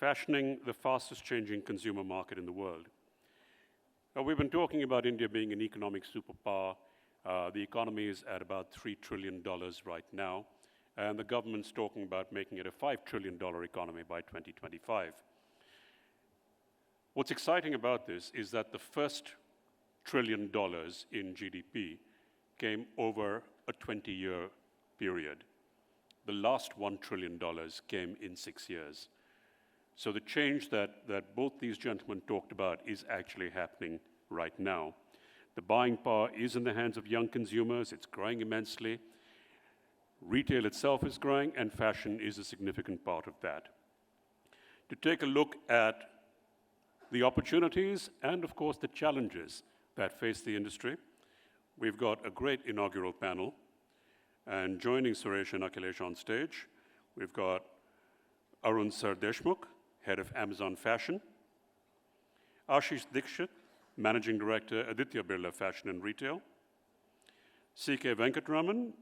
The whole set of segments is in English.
fashioning the fastest changing consumer market in the world. We've been talking about India being an economic superpower. The economy is at about $3 trillion right now, and the government's talking about making it a $5 trillion economy by 2025. What's exciting about this is that the first $1 trillion in GDP came over a 20-year period. The last $1 trillion came in 6 years. So the change that both these gentlemen talked about is actually happening right now. The buying power is in the hands of young consumers. It's growing immensely. Retail itself is growing, and fashion is a significant part of that. To take a look at the opportunities and, of course, the challenges that face the industry, we've got a great inaugural panel. And joining Suresh and Akhilesh on stage, we've got Arun Sardeshmukh, Head of Amazon Fashion, Ashish Dikshit, Managing Director, Aditya Birla Fashion and Retail, C.K. Venkataraman,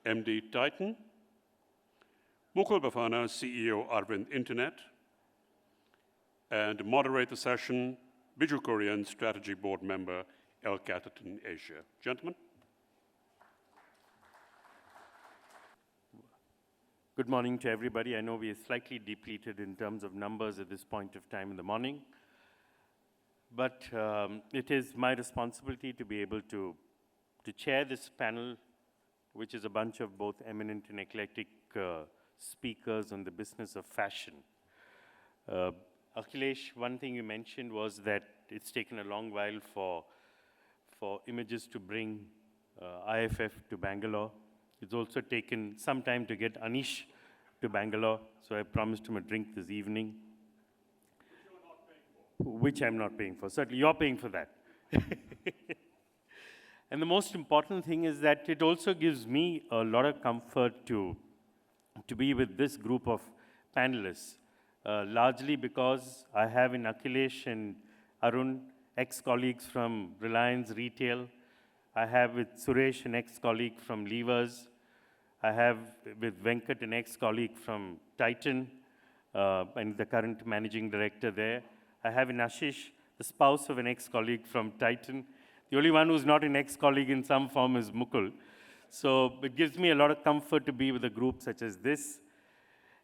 MD Titan, Mukul Bafana, CEO Arvind Internet, and moderate the session, Bijou Kurein, Strategy Board Member, Catterton Asia. Gentlemen. Good morning to everybody. I know we are slightly depleted in terms of numbers at this point of time in the morning, but it is my responsibility to be able to chair this panel, which is a bunch of both eminent and eclectic speakers on the business of fashion. Akhilesh, one thing you mentioned was that it's taken a long while for Images to bring IFF to Bangalore. It's also taken some time to get Anish to Bangalore, so I promised him a drink this evening. Which you're not paying for. Which I'm not paying for. Certainly, you're paying for that. And the most important thing is that it also gives me a lot of comfort to be with this group of panelists, largely because I have in Akhilesh and Arun ex-colleagues from Reliance Retail. I have with Suresh an ex-colleague from Levers. I have with Venkat an ex-colleague from Titan and the current managing director there. I have in Ashish the spouse of an ex-colleague from Titan. The only one who's not an ex-colleague in some form is Mukul. So it gives me a lot of comfort to be with a group such as this.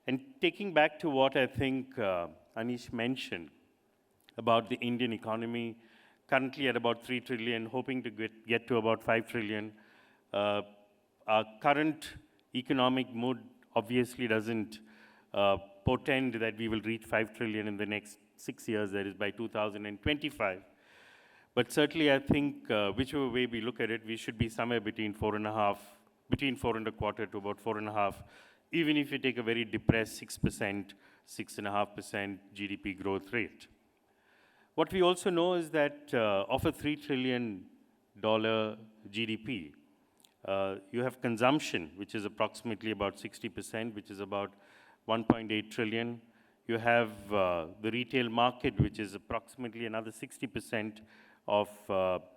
And taking back to what I think Anish mentioned about the Indian economy, currently at about 3 trillion, hoping to get to about 5 trillion. Our current economic mood obviously doesn't portend that we will reach 5 trillion in the next 6 years, that is by 2025. But certainly I think whichever way we look at it, we should be somewhere between 4.25 to about 4.5, even if you take a very depressed 6%, 6.5% GDP growth rate. What we also know is that of a $3 trillion GDP, you have consumption, which is approximately about 60%, which is about 1.8 trillion. You have the retail market, which is approximately another 60% of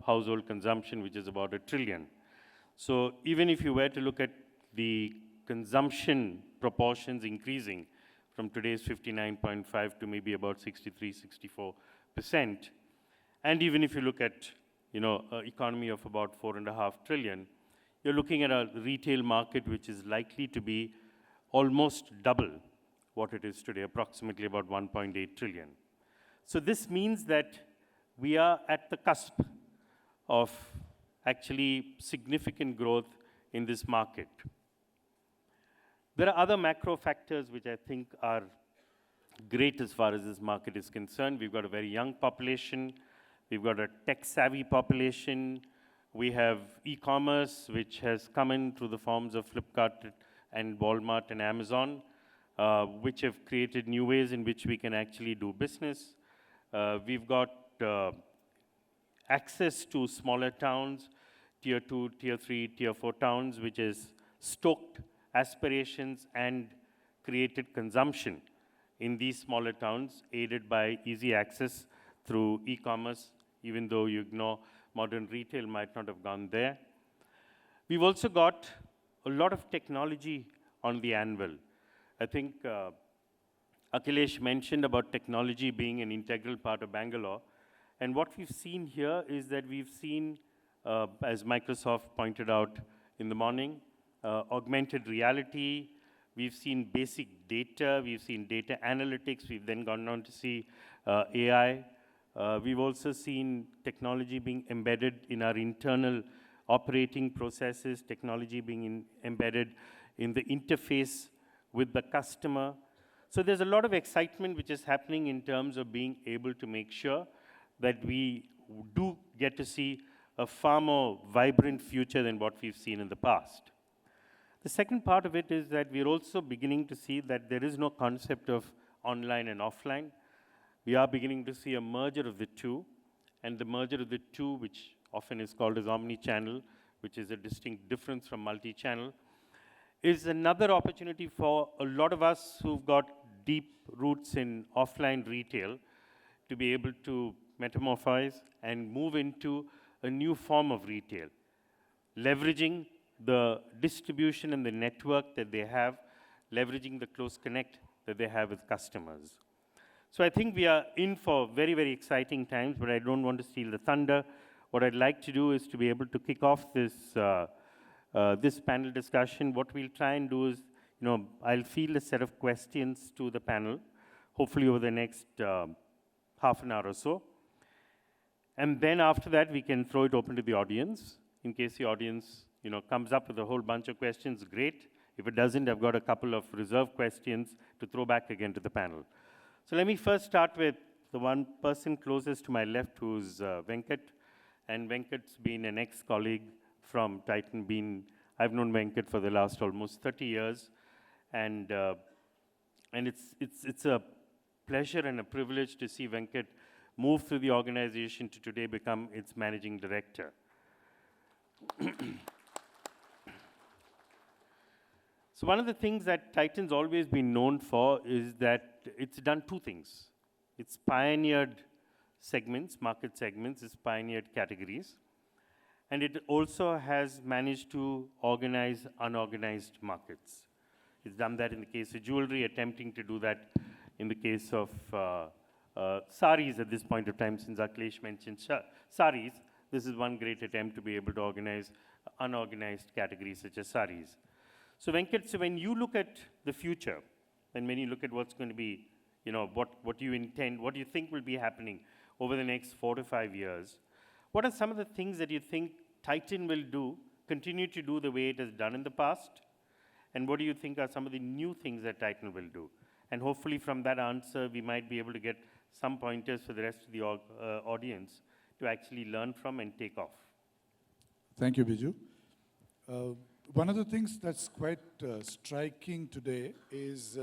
household consumption, which is about $1 trillion. So even if you were to look at the consumption proportions increasing from today's 59.5 to maybe about 63, 64%, and even if you look at an economy of about 4.5 trillion, you're looking at a retail market which is likely to be almost double what it is today, approximately about 1.8 trillion. So this means that we are at the cusp of actually significant growth in this market. There are other macro factors which I think are great as far as this market is concerned. We've got a very young population. We've got a tech-savvy population. We have e-commerce, which has come in through the forms of Flipkart and Walmart and Amazon, which have created new ways in which we can actually do business. We've got access to smaller towns, tier 2, tier 3, tier 4 towns, which has stoked aspirations and created consumption in these smaller towns, aided by easy access through e-commerce, even though you ignore modern retail might not have gone there. We've also got a lot of technology on the anvil. I think Akhilesh mentioned about technology being an integral part of Bangalore. And what we've seen here is that we've seen, as Microsoft pointed out in the morning, augmented reality. We've seen basic data. We've seen data analytics. We've then gone on to see AI. We've also seen technology being embedded in our internal operating processes, technology being embedded in the interface with the customer. So there's a lot of excitement which is happening in terms of being able to make sure that we do get to see a far more vibrant future than what we've seen in the past. The second part of it is that we're also beginning to see that there is no concept of online and offline. We are beginning to see a merger of the two, and the merger of the two, which often is called as omni-channel, which is a distinct difference from multi-channel, is another opportunity for a lot of us who've got deep roots in offline retail to be able to metamorphose and move into a new form of retail, leveraging the distribution and the network that they have, leveraging the close connect that they have with customers. So I think we are in for very, very exciting times, but I don't want to steal the thunder. What I'd like to do is to be able to kick off this, this panel discussion. What we'll try and do is, I'll field a set of questions to the panel, hopefully over the next half an hour or so. And then after that, we can throw it open to the audience. In case the audience, comes up with a whole bunch of questions, great. If it doesn't, I've got a couple of reserved questions to throw back again to the panel. So let me first start with the one person closest to my left, who's Venkat. And Venkat's been an ex-colleague from Titan. I've known Venkat for the last almost 30 years. And it's a pleasure and a privilege to see Venkat move through the organization to today become its managing director. So one of the things that Titan's always been known for is that it's done two things. It's pioneered segments, market segments, it's pioneered categories. And it also has managed to organize unorganized markets. It's done that in the case of jewelry, attempting to do that in the case of saris at this point of time, since Akhilesh mentioned saris. This is one great attempt to be able to organize unorganized categories such as saris. So Venkat, so when you look at the future, and when you look at what's going to be, what you intend, what you think will be happening over the next 4 to 5 years, what are some of the things that you think Titan will do, continue to do the way it has done in the past? And what do you think are some of the new things that Titan will do? And hopefully from that answer, we might be able to get some pointers for the rest of the audience to actually learn from and take off. Thank you, Bijou. One of the things that's quite striking today is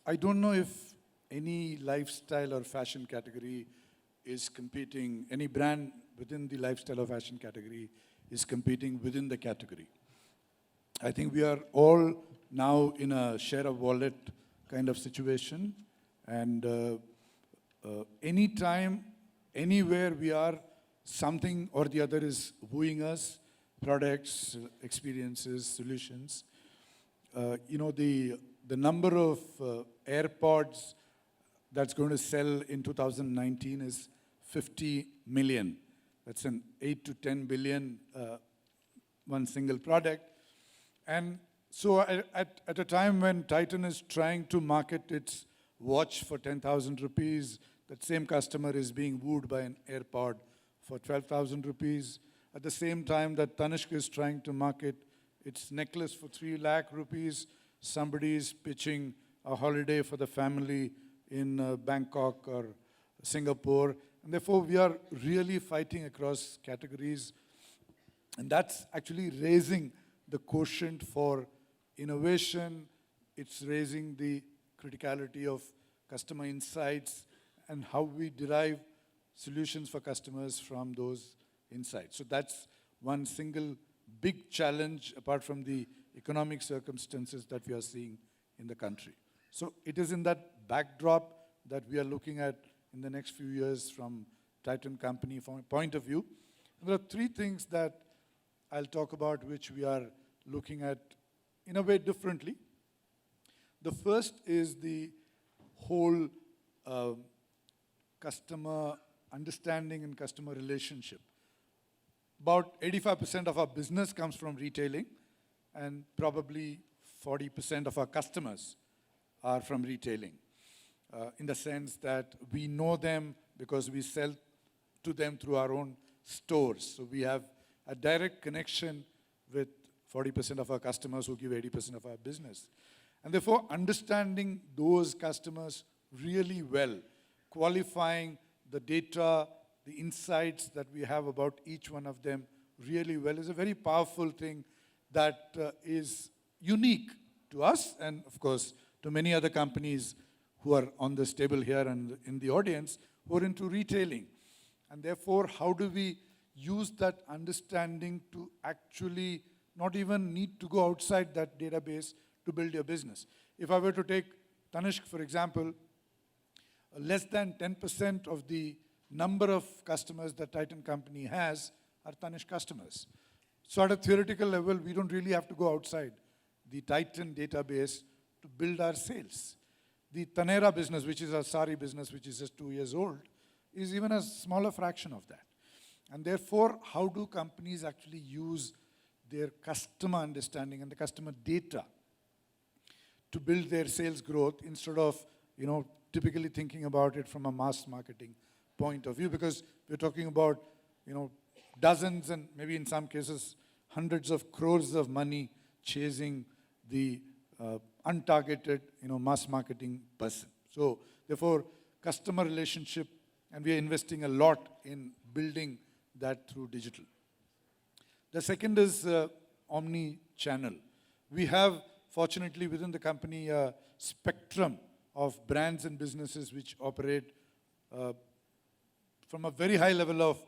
I don't know if any lifestyle or fashion category is competing, any brand within the lifestyle or fashion category is competing within the category. I think we are all now in a share of wallet kind of situation, and anytime, anywhere we are, something or the other is wooing us, products, experiences, solutions. The number of AirPods that's going to sell in 2019 is 50 million. That's an 8 to 10 billion one single product. And so at a time when Titan is trying to market its watch for 10,000 rupees, that same customer is being wooed by an AirPod for 12,000 rupees. At the same time that Tanishq is trying to market its necklace for 3 lakh rupees, somebody is pitching a holiday for the family in Bangkok or Singapore. And therefore, we are really fighting across categories. And that's actually raising the quotient for innovation. It's raising the criticality of customer insights and how we derive solutions for customers from those insights. So that's one single big challenge apart from the economic circumstances that we are seeing in the country. So it is in that backdrop that we are looking at in the next few years from Titan Company from a point of view. And there are 3 things that I'll talk about which we are looking at in a way differently. The first is the whole customer understanding and customer relationship. About 85% of our business comes from retailing, and probably 40% of our customers are from retailing, in the sense that we know them because we sell to them through our own stores. So we have a direct connection with 40% of our customers who give 80% of our business. And therefore, understanding those customers really well, qualifying the data, the insights that we have about each one of them really well is a very powerful thing that is unique to us and, of course, to many other companies who are on this table here and in the audience who are into retailing. And therefore, how do we use that understanding to actually not even need to go outside that database to build your business? If I were to take Tanishq, for example, less than 10% of the number of customers that Titan company has are Tanishq customers. So at a theoretical level, we don't really have to go outside the Titan database to build our sales. The Taneira business, which is our sari business, which is just 2 years old, is even a smaller fraction of that. And therefore, how do companies actually use their customer understanding and the customer data to build their sales growth instead of, typically thinking about it from a mass marketing point of view? Because we're talking about, dozens and maybe in some cases hundreds of crores of money chasing the untargeted, mass marketing person. So therefore, customer relationship, and we are investing a lot in building that through digital. The second is omni-channel. We have, fortunately, within the company, a spectrum of brands and businesses which operate from a very high level of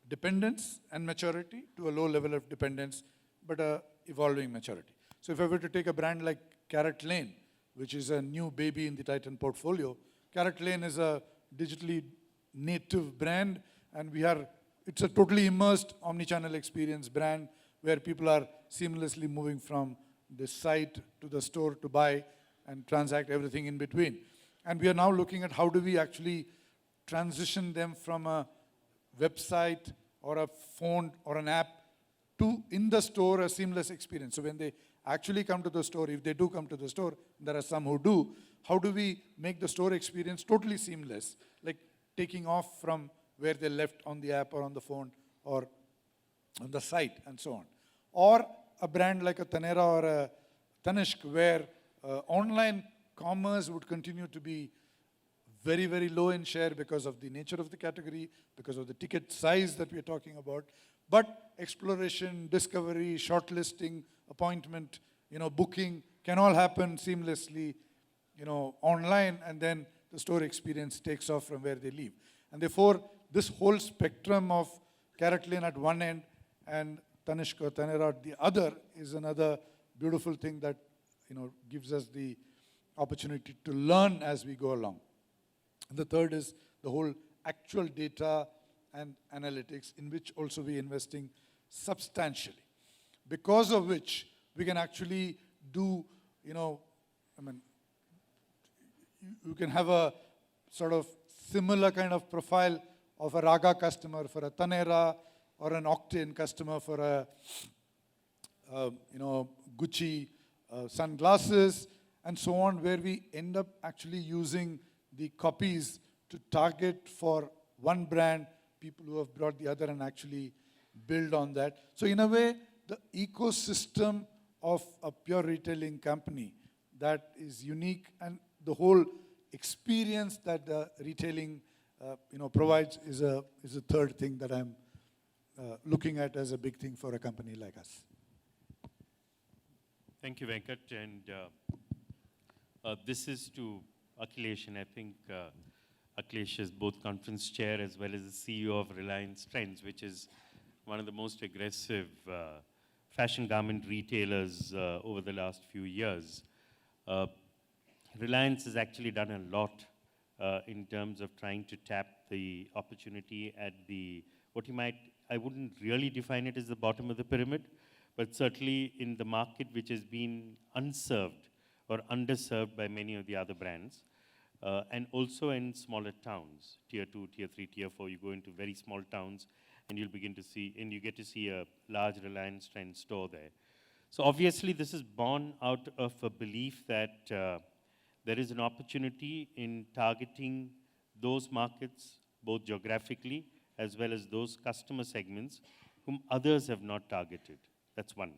dependence and maturity to a low level of dependence, but a evolving maturity. So if I were to take a brand like Catterton, which is a new baby in the Titan portfolio, Catterton is a digitally native brand, and it's a totally immersed omni-channel experience brand where people are seamlessly moving from the site to the store to buy and transact everything in between. And we are now looking at how do we actually transition them from a website or a phone or an app to, in the store, a seamless experience. So when they actually come to the store, if they do come to the store, there are some who do, how do we make the store experience totally seamless, like taking off from where they left on the app or on the phone or on the site and so on. Or a brand like a Taneira or a Tanishq, where online commerce would continue to be very, very low in share because of the nature of the category, because of the ticket size that we're talking about. But exploration, discovery, shortlisting, appointment, booking can all happen seamlessly, online, and then the store experience takes off from where they leave. And therefore, this whole spectrum of Catterton at one end and Tanishq or Taneira at the other is another beautiful thing that gives us the opportunity to learn as we go along. And the third is the whole actual data and analytics, in which also we're investing substantially, because of which we can actually do, you can have a sort of similar kind of profile of a Raga customer for a Taneira or an Octane customer for a Gucci sunglasses and so on, where we end up actually using the copies to target for one brand people who have brought the other and actually build on that. So in a way, the ecosystem of a pure retailing company that is unique, and the whole experience that the retailing provides is a third thing that I'm looking at as a big thing for a company like us. Thank you, Venkat. And this is to Akhilesh, and I think Akhilesh is both conference chair as well as the CEO of Reliance Trends, which is one of the most aggressive fashion garment retailers over the last few years. Reliance has actually done a lot in terms of trying to tap the opportunity at the, I wouldn't really define it as the bottom of the pyramid, but certainly in the market which has been unserved or underserved by many of the other brands. and also in smaller towns, tier 2, tier 3, tier 4. You go into very small towns and you'll begin to see, and you get to see a large Reliance Trend store there. So obviously this is born out of a belief that there is an opportunity in targeting those markets, both geographically as well as those customer segments whom others have not targeted. That's one.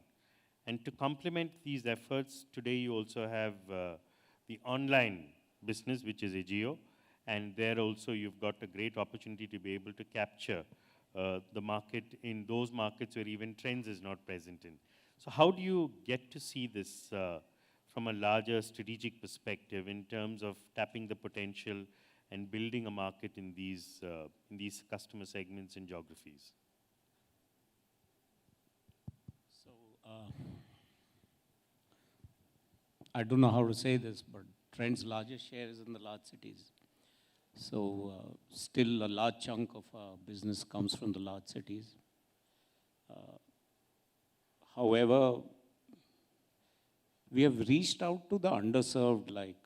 And to complement these efforts, today you also have the online business, which is Ageo, and there also you've got a great opportunity to be able to capture the market in those markets where even Trends is not present in. So how do you get to see this from a larger strategic perspective in terms of tapping the potential and building a market in these customer segments and geographies? So, I don't know how to say this, but Trend's largest share is in the large cities. So, still a large chunk of our business comes from the large cities. However, we have reached out to the underserved, like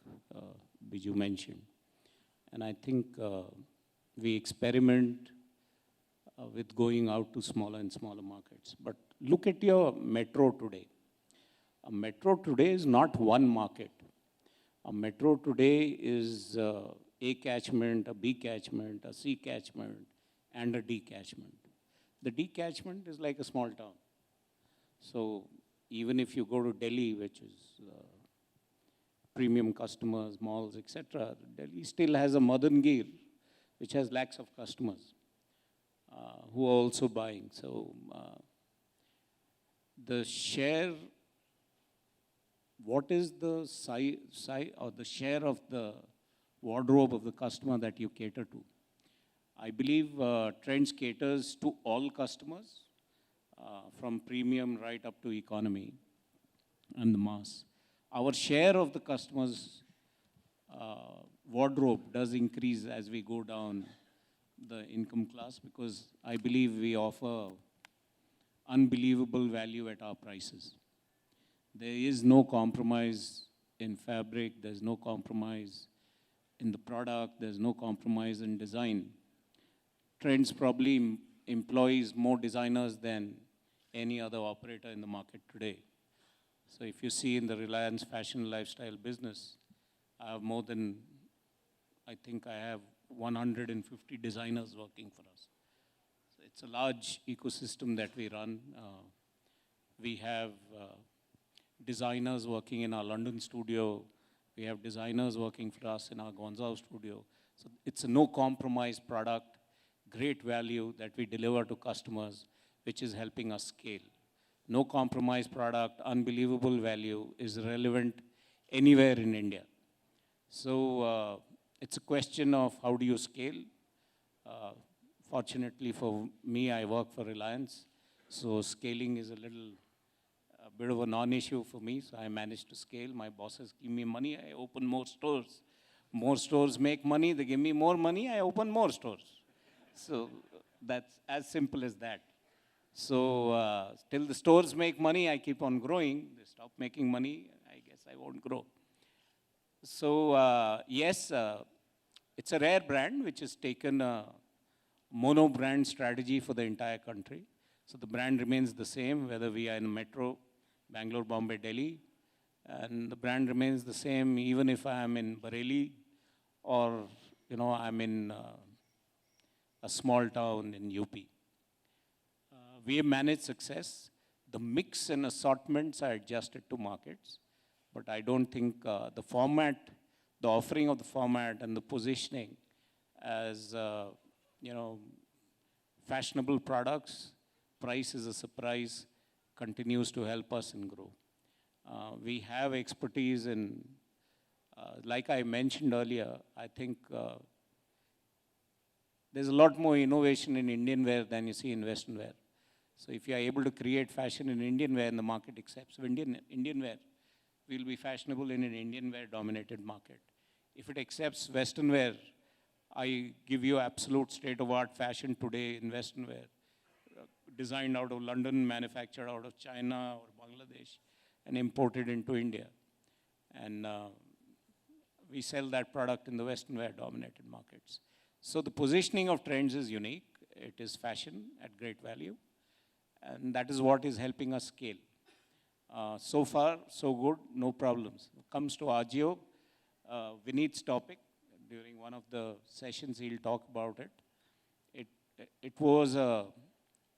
Bijou mentioned. And I think we experiment with going out to smaller and smaller markets. But look at your metro today. A metro today is not one market. A metro today is A catchment, a B catchment, a C catchment, and a D catchment. The D catchment is like a small town. So even if you go to Delhi, which is premium customers, malls, etc., Delhi still has a Madangir, which has lakhs of customers who are also buying. So the share, what is the size or the share of the wardrobe of the customer that you cater to? I believe Trends caters to all customers, from premium right up to economy and the mass. Our share of the customer's wardrobe does increase as we go down the income class, because I believe we offer unbelievable value at our prices. There is no compromise in fabric, there's no compromise in the product, there's no compromise in design. Trends probably employs more designers than any other operator in the market today. So if you see in the Reliance fashion lifestyle business, I have more than, I think I have 150 designers working for us. So it's a large ecosystem that we run. We have designers working in our London studio. We have designers working for us in our Gonzalo studio. So it's a no compromise product, great value that we deliver to customers, which is helping us scale. No compromise product, unbelievable value is relevant anywhere in India. So it's a question of how do you scale. Fortunately for me, I work for Reliance. So scaling is a bit of a non-issue for me. So I managed to scale. My bosses give me money, I open more stores. More stores make money, they give me more money, I open more stores. So that's as simple as that. So till the stores make money, I keep on growing. They stop making money, I guess I won't grow. So yes, it's a rare brand which has taken a mono brand strategy for the entire country. So the brand remains the same, whether we are in metro, Bangalore, Bombay, Delhi. And the brand remains the same even if I am in Bareilly or I'm in a small town in UP. We have managed success. The mix and assortments are adjusted to markets, but I don't think the format, the offering of the format and the positioning as fashionable products, price is a surprise, continues to help us and grow. We have expertise in, like I mentioned earlier, I think there's a lot more innovation in Indian wear than you see in Western wear. So if you are able to create fashion in Indian wear and the market accepts Indian wear, we'll be fashionable in an Indian wear dominated market. If it accepts Western wear, I give you absolute state-of-art fashion today in Western wear, designed out of London, manufactured out of China or Bangladesh, and imported into India. And we sell that product in the Western wear dominated markets. So the positioning of trends is unique. It is fashion at great value. And that is what is helping us scale. So far, so good, no problems. Comes to Agio, Vineet's topic. During one of the sessions, he'll talk about it. It was a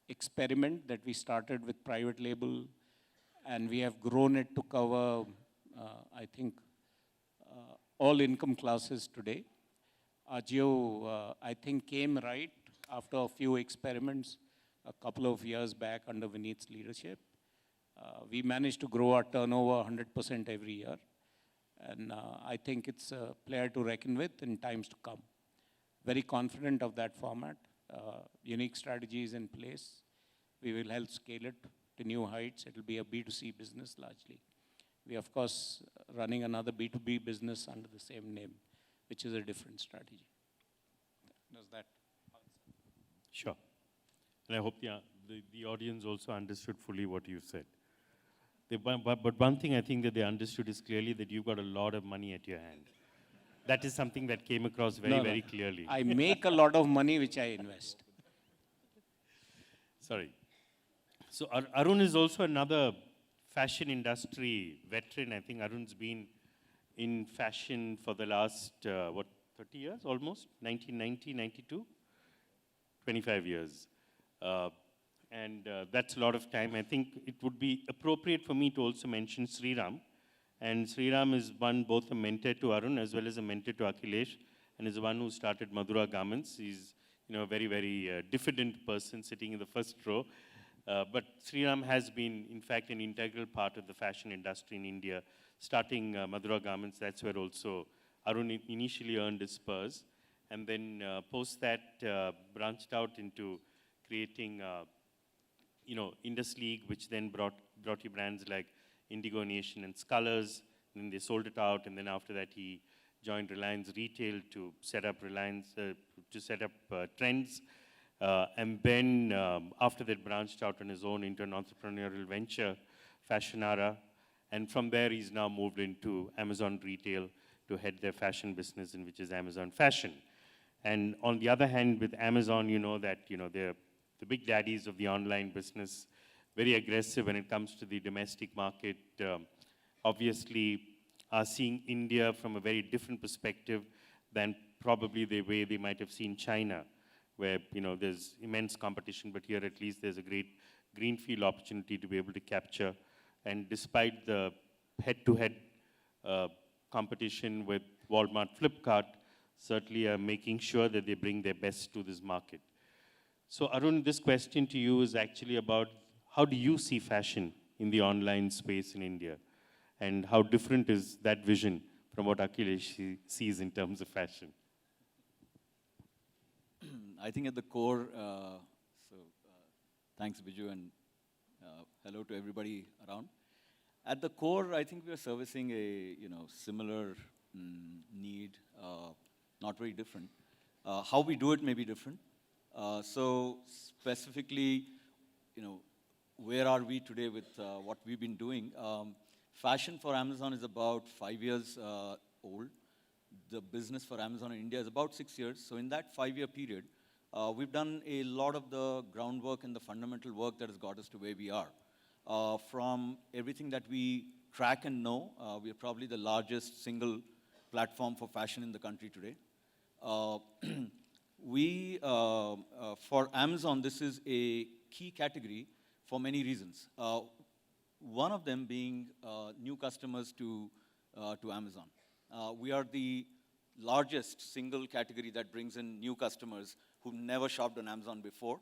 experiment that we started with private label, and we have grown it to cover, I think, all income classes today. Agio, I think, came right after a few experiments a couple of years back under Vineet's leadership. We managed to grow our turnover 100% every year. And I think it's a player to reckon with in times to come. Very confident of that format. Unique strategies in place. We will help scale it to new heights. It will be a B2C business largely. We, of course, running another B2B business under the same name, which is a different strategy. Does that answer? Sure. And I hope the audience also understood fully what you said. But one thing I think that they understood is clearly that you've got a lot of money at your hand. That is something that came across very clearly. I make a lot of money which I invest. Sorry. So Arun is also another fashion industry veteran. I think Arun's been in fashion for the last, 30 years almost? 1990, 92? 25 years. And that's a lot of time. I think it would be appropriate for me to also mention Sriram. And Sriram is both a mentor to Arun as well as a mentor to Akhilesh, and is the one who started Madura Garments. He's a very diffident person sitting in the first row. But Sriram has been, in fact, an integral part of the fashion industry in India. Starting Madura Garments, that's where also Arun initially earned his spurs. And then post that, branched out into creating Indus League, which then brought you brands like Indigo Nation and Scullers. And then they sold it out, and then after that he joined Reliance Retail to set up Trends. And then after that branched out on his own into an entrepreneurial venture, Fashionara. And from there he's now moved into Amazon Retail to head their fashion business, which is Amazon Fashion. And on the other hand, with Amazon, they're the big daddies of the online business, very aggressive when it comes to the domestic market. Obviously, are seeing India from a very different perspective than probably the way they might have seen China, where there's immense competition, but here at least there's a great greenfield opportunity to be able to capture. And despite the head-to-head competition with Walmart, Flipkart, certainly are making sure that they bring their best to this market. So Arun, this question to you is actually about how do you see fashion in the online space in India? And how different is that vision from what Akhilesh sees in terms of fashion? I think at the core, thanks Bijou, and hello to everybody around. At the core, I think we are servicing a similar need, not very different. How we do it may be different. So specifically, where are we today with what we've been doing? Fashion for Amazon is about 5 years old. The business for Amazon in India is about 6 years. So in that 5-year period, we've done a lot of the groundwork and the fundamental work that has got us to where we are. From everything that we track and know, we are probably the largest single platform for fashion in the country today. For Amazon, this is a key category for many reasons. One of them being new customers to Amazon. We are the largest single category that brings in new customers who've never shopped on Amazon before.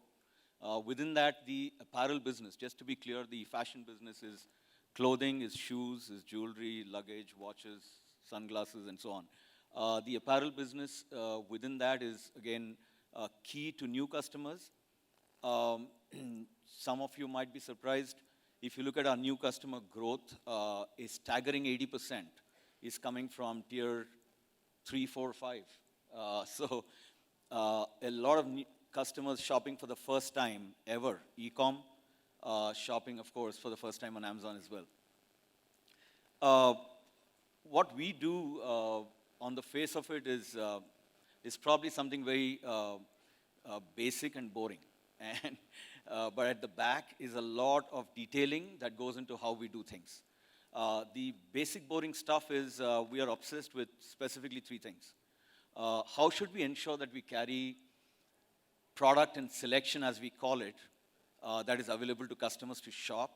Within that, the apparel business, just to be clear, the fashion business is clothing, is shoes, is jewelry, luggage, watches, sunglasses, and so on. The apparel business within that is, again, key to new customers. Some of you might be surprised. If you look at our new customer growth, a staggering 80% is coming from tier 3, 4, 5. So a lot of new customers shopping for the first time ever. E-com, shopping, of course, for the first time on Amazon as well. What we do on the face of it is probably something very basic and boring. And, but at the back is a lot of detailing that goes into how we do things. The basic boring stuff is we are obsessed with specifically three things. How should we ensure that we carry product and selection, as we call it, that is available to customers to shop?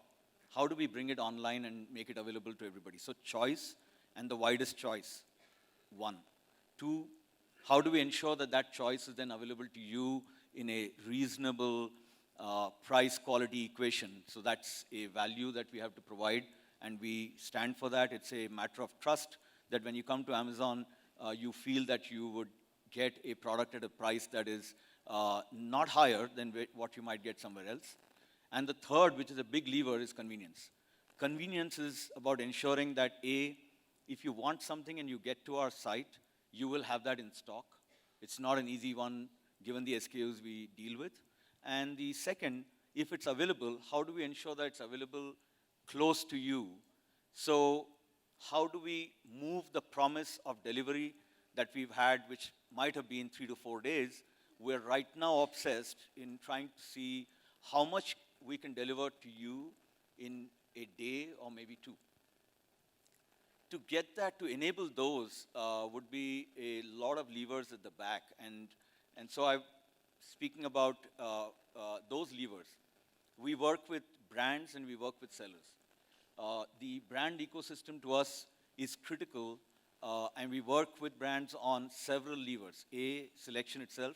How do we bring it online and make it available to everybody? So choice and the widest choice, one. Two, how do we ensure that that choice is then available to you in a reasonable price-quality equation? So that's a value that we have to provide, and we stand for that. It's a matter of trust that when you come to Amazon, you feel that you would get a product at a price that is not higher than what you might get somewhere else. And the third, which is a big lever, is convenience. Convenience is about ensuring that, A, if you want something and you get to our site, you will have that in stock. It's not an easy one, given the SKUs we deal with. And the second, if it's available, how do we ensure that it's available close to you? So how do we move the promise of delivery that we've had, which might have been 3 to 4 days? We're right now obsessed in trying to see how much we can deliver to you in a day or maybe two. To get that, to enable those, would be a lot of levers at the back. And so speaking about those levers, we work with brands and we work with sellers. The brand ecosystem to us is critical, and we work with brands on several levers. A, selection itself.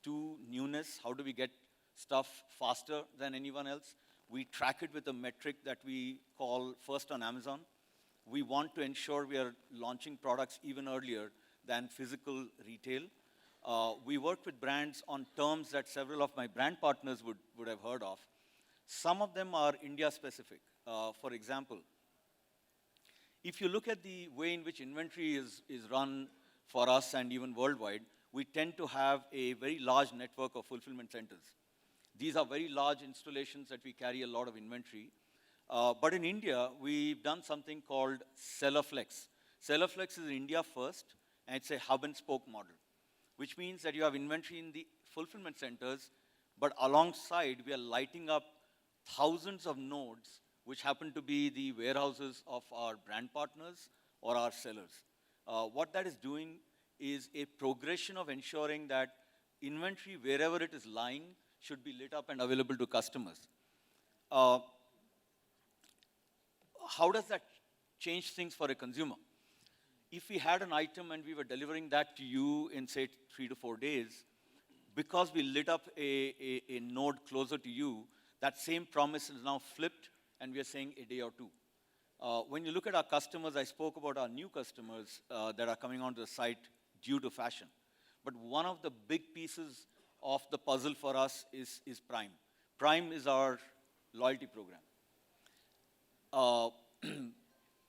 Two, newness. How do we get stuff faster than anyone else? We track it with a metric that we call first on Amazon. We want to ensure we are launching products even earlier than physical retail. We work with brands on terms that several of my brand partners would have heard of. Some of them are India-specific. For example, if you look at the way in which inventory is run for us and even worldwide, we tend to have a very large network of fulfillment centers. These are very large installations that we carry a lot of inventory. But in India, we've done something called Sellerflex. Sellerflex is India first, and it's a hub and spoke model, which means that you have inventory in the fulfillment centers, but alongside, we are lighting up thousands of nodes, which happen to be the warehouses of our brand partners or our sellers. What that is doing is a progression of ensuring that inventory, wherever it is lying, should be lit up and available to customers. How does that change things for a consumer? If we had an item and we were delivering that to you in, say, 3 to 4 days, because we lit up a node closer to you, that same promise is now flipped, and we are saying a day or two. When you look at our customers, I spoke about our new customers that are coming onto the site due to fashion. But one of the big pieces of the puzzle for us is Prime. Prime is our loyalty program.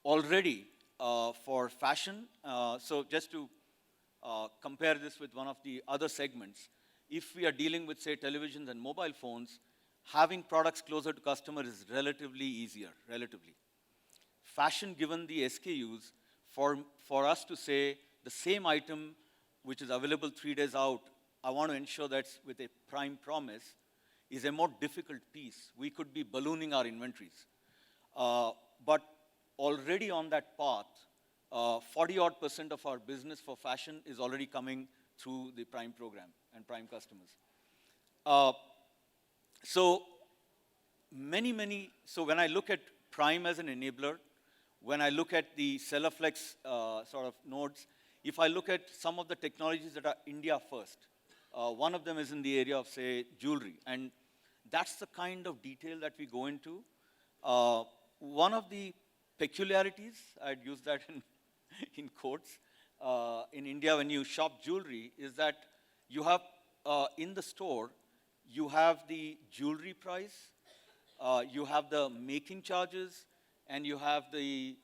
Already, for fashion, so just to compare this with one of the other segments, if we are dealing with, say, televisions and mobile phones, having products closer to customer is relatively easier, relatively. Fashion, given the SKUs, for us to say the same item which is available 3 days out, I want to ensure that's with a prime promise, is a more difficult piece. We could be ballooning our inventories. But already on that path, 40-odd% of our business for fashion is already coming through the Prime program and Prime customers. So when I look at Prime as an enabler, when I look at the Sellerflex sort of nodes, if I look at some of the technologies that are India first, one of them is in the area of, say, jewelry. And that's the kind of detail that we go into. One of the peculiarities, I'd use that in quotes, in India when you shop jewelry, is that you have, in the store, you have the jewelry price, you have the making charges, and you have the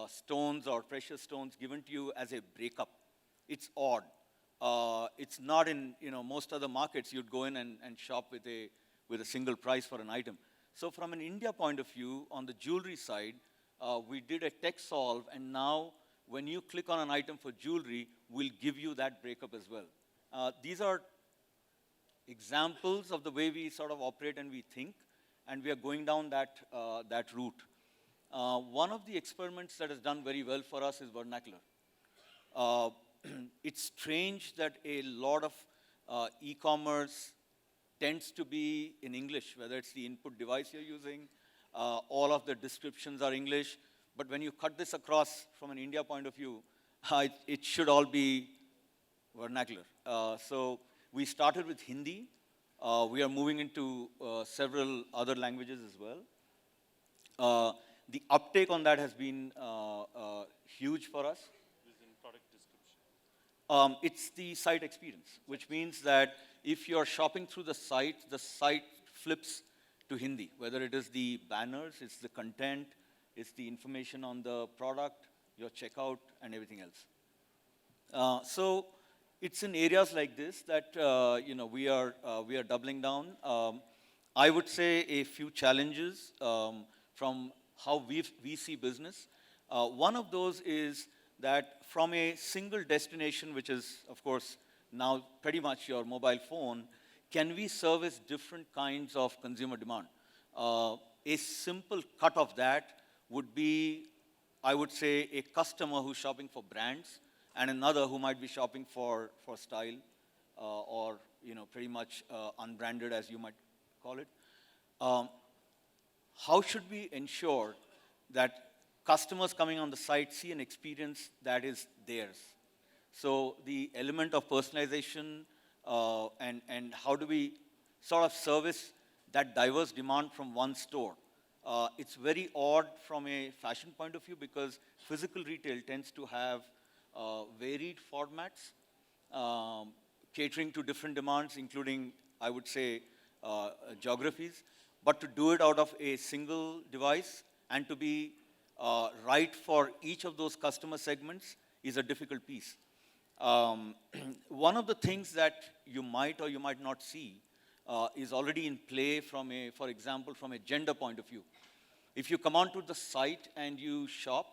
stones or precious stones given to you as a breakup. It's odd. It's not in most other markets you'd go in and shop with a single price for an item. So from an India point of view, on the jewelry side, we did a tech solve, and now when you click on an item for jewelry, will give you that breakup as well. These are examples of the way we sort of operate and we think, and we are going down that route. One of the experiments that has done very well for us is vernacular. It's strange that a lot of e-commerce tends to be in English, whether it's the input device you're using, all of the descriptions are English, but when you cut this across from an India point of view, it should all be vernacular. So we started with Hindi. We are moving into several other languages as well. The uptake on that has been huge for us. It's the site experience, which means that if you're shopping through the site flips to Hindi, whether it is the banners, it's the content, it's the information on the product, your checkout, and everything else. So it's in areas like this that we are doubling down. I would say a few challenges from how we see business. One of those is that from a single destination, which is, of course, now pretty much your mobile phone, can we service different kinds of consumer demand? A simple cut of that would be, I would say, a customer who's shopping for brands and another who might be shopping for style or pretty much unbranded, as you might call it. How should we ensure that customers coming on the site see an experience that is theirs? So the element of personalization and how do we sort of service that diverse demand from one store? It's very odd from a fashion point of view because physical retail tends to have varied formats, catering to different demands, including, I would say, geographies. But to do it out of a single device and to be right for each of those customer segments is a difficult piece. One of the things that you might or you might not see is already in play for example, from a gender point of view. If you come onto the site and you shop,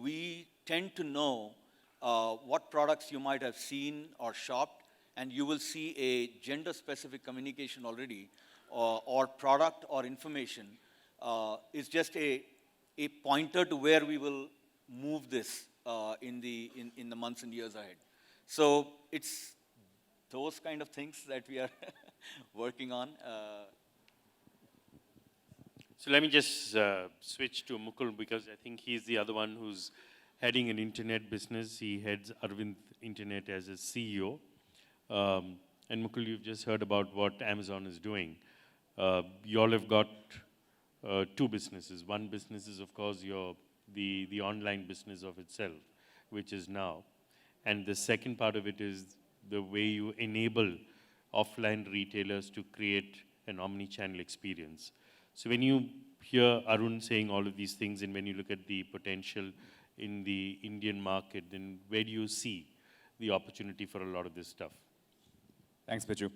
we tend to know what products you might have seen or shopped, and you will see a gender-specific communication already, or product or information is just a pointer to where we will move this in the months and years ahead. So it's those kind of things that we are working on. So let me just switch to Mukul because I think he's the other one who's heading an internet business. He heads Arvind Internet as a CEO. And Mukul, you've just heard about what Amazon is doing. You all have got two businesses. One business is, of course, the online business of itself, which is now. And the second part of it is the way you enable offline retailers to create an omni-channel experience. So when you hear Arun saying all of these things and when you look at the potential in the Indian market, then where do you see the opportunity for a lot of this stuff? Thanks, Bijou.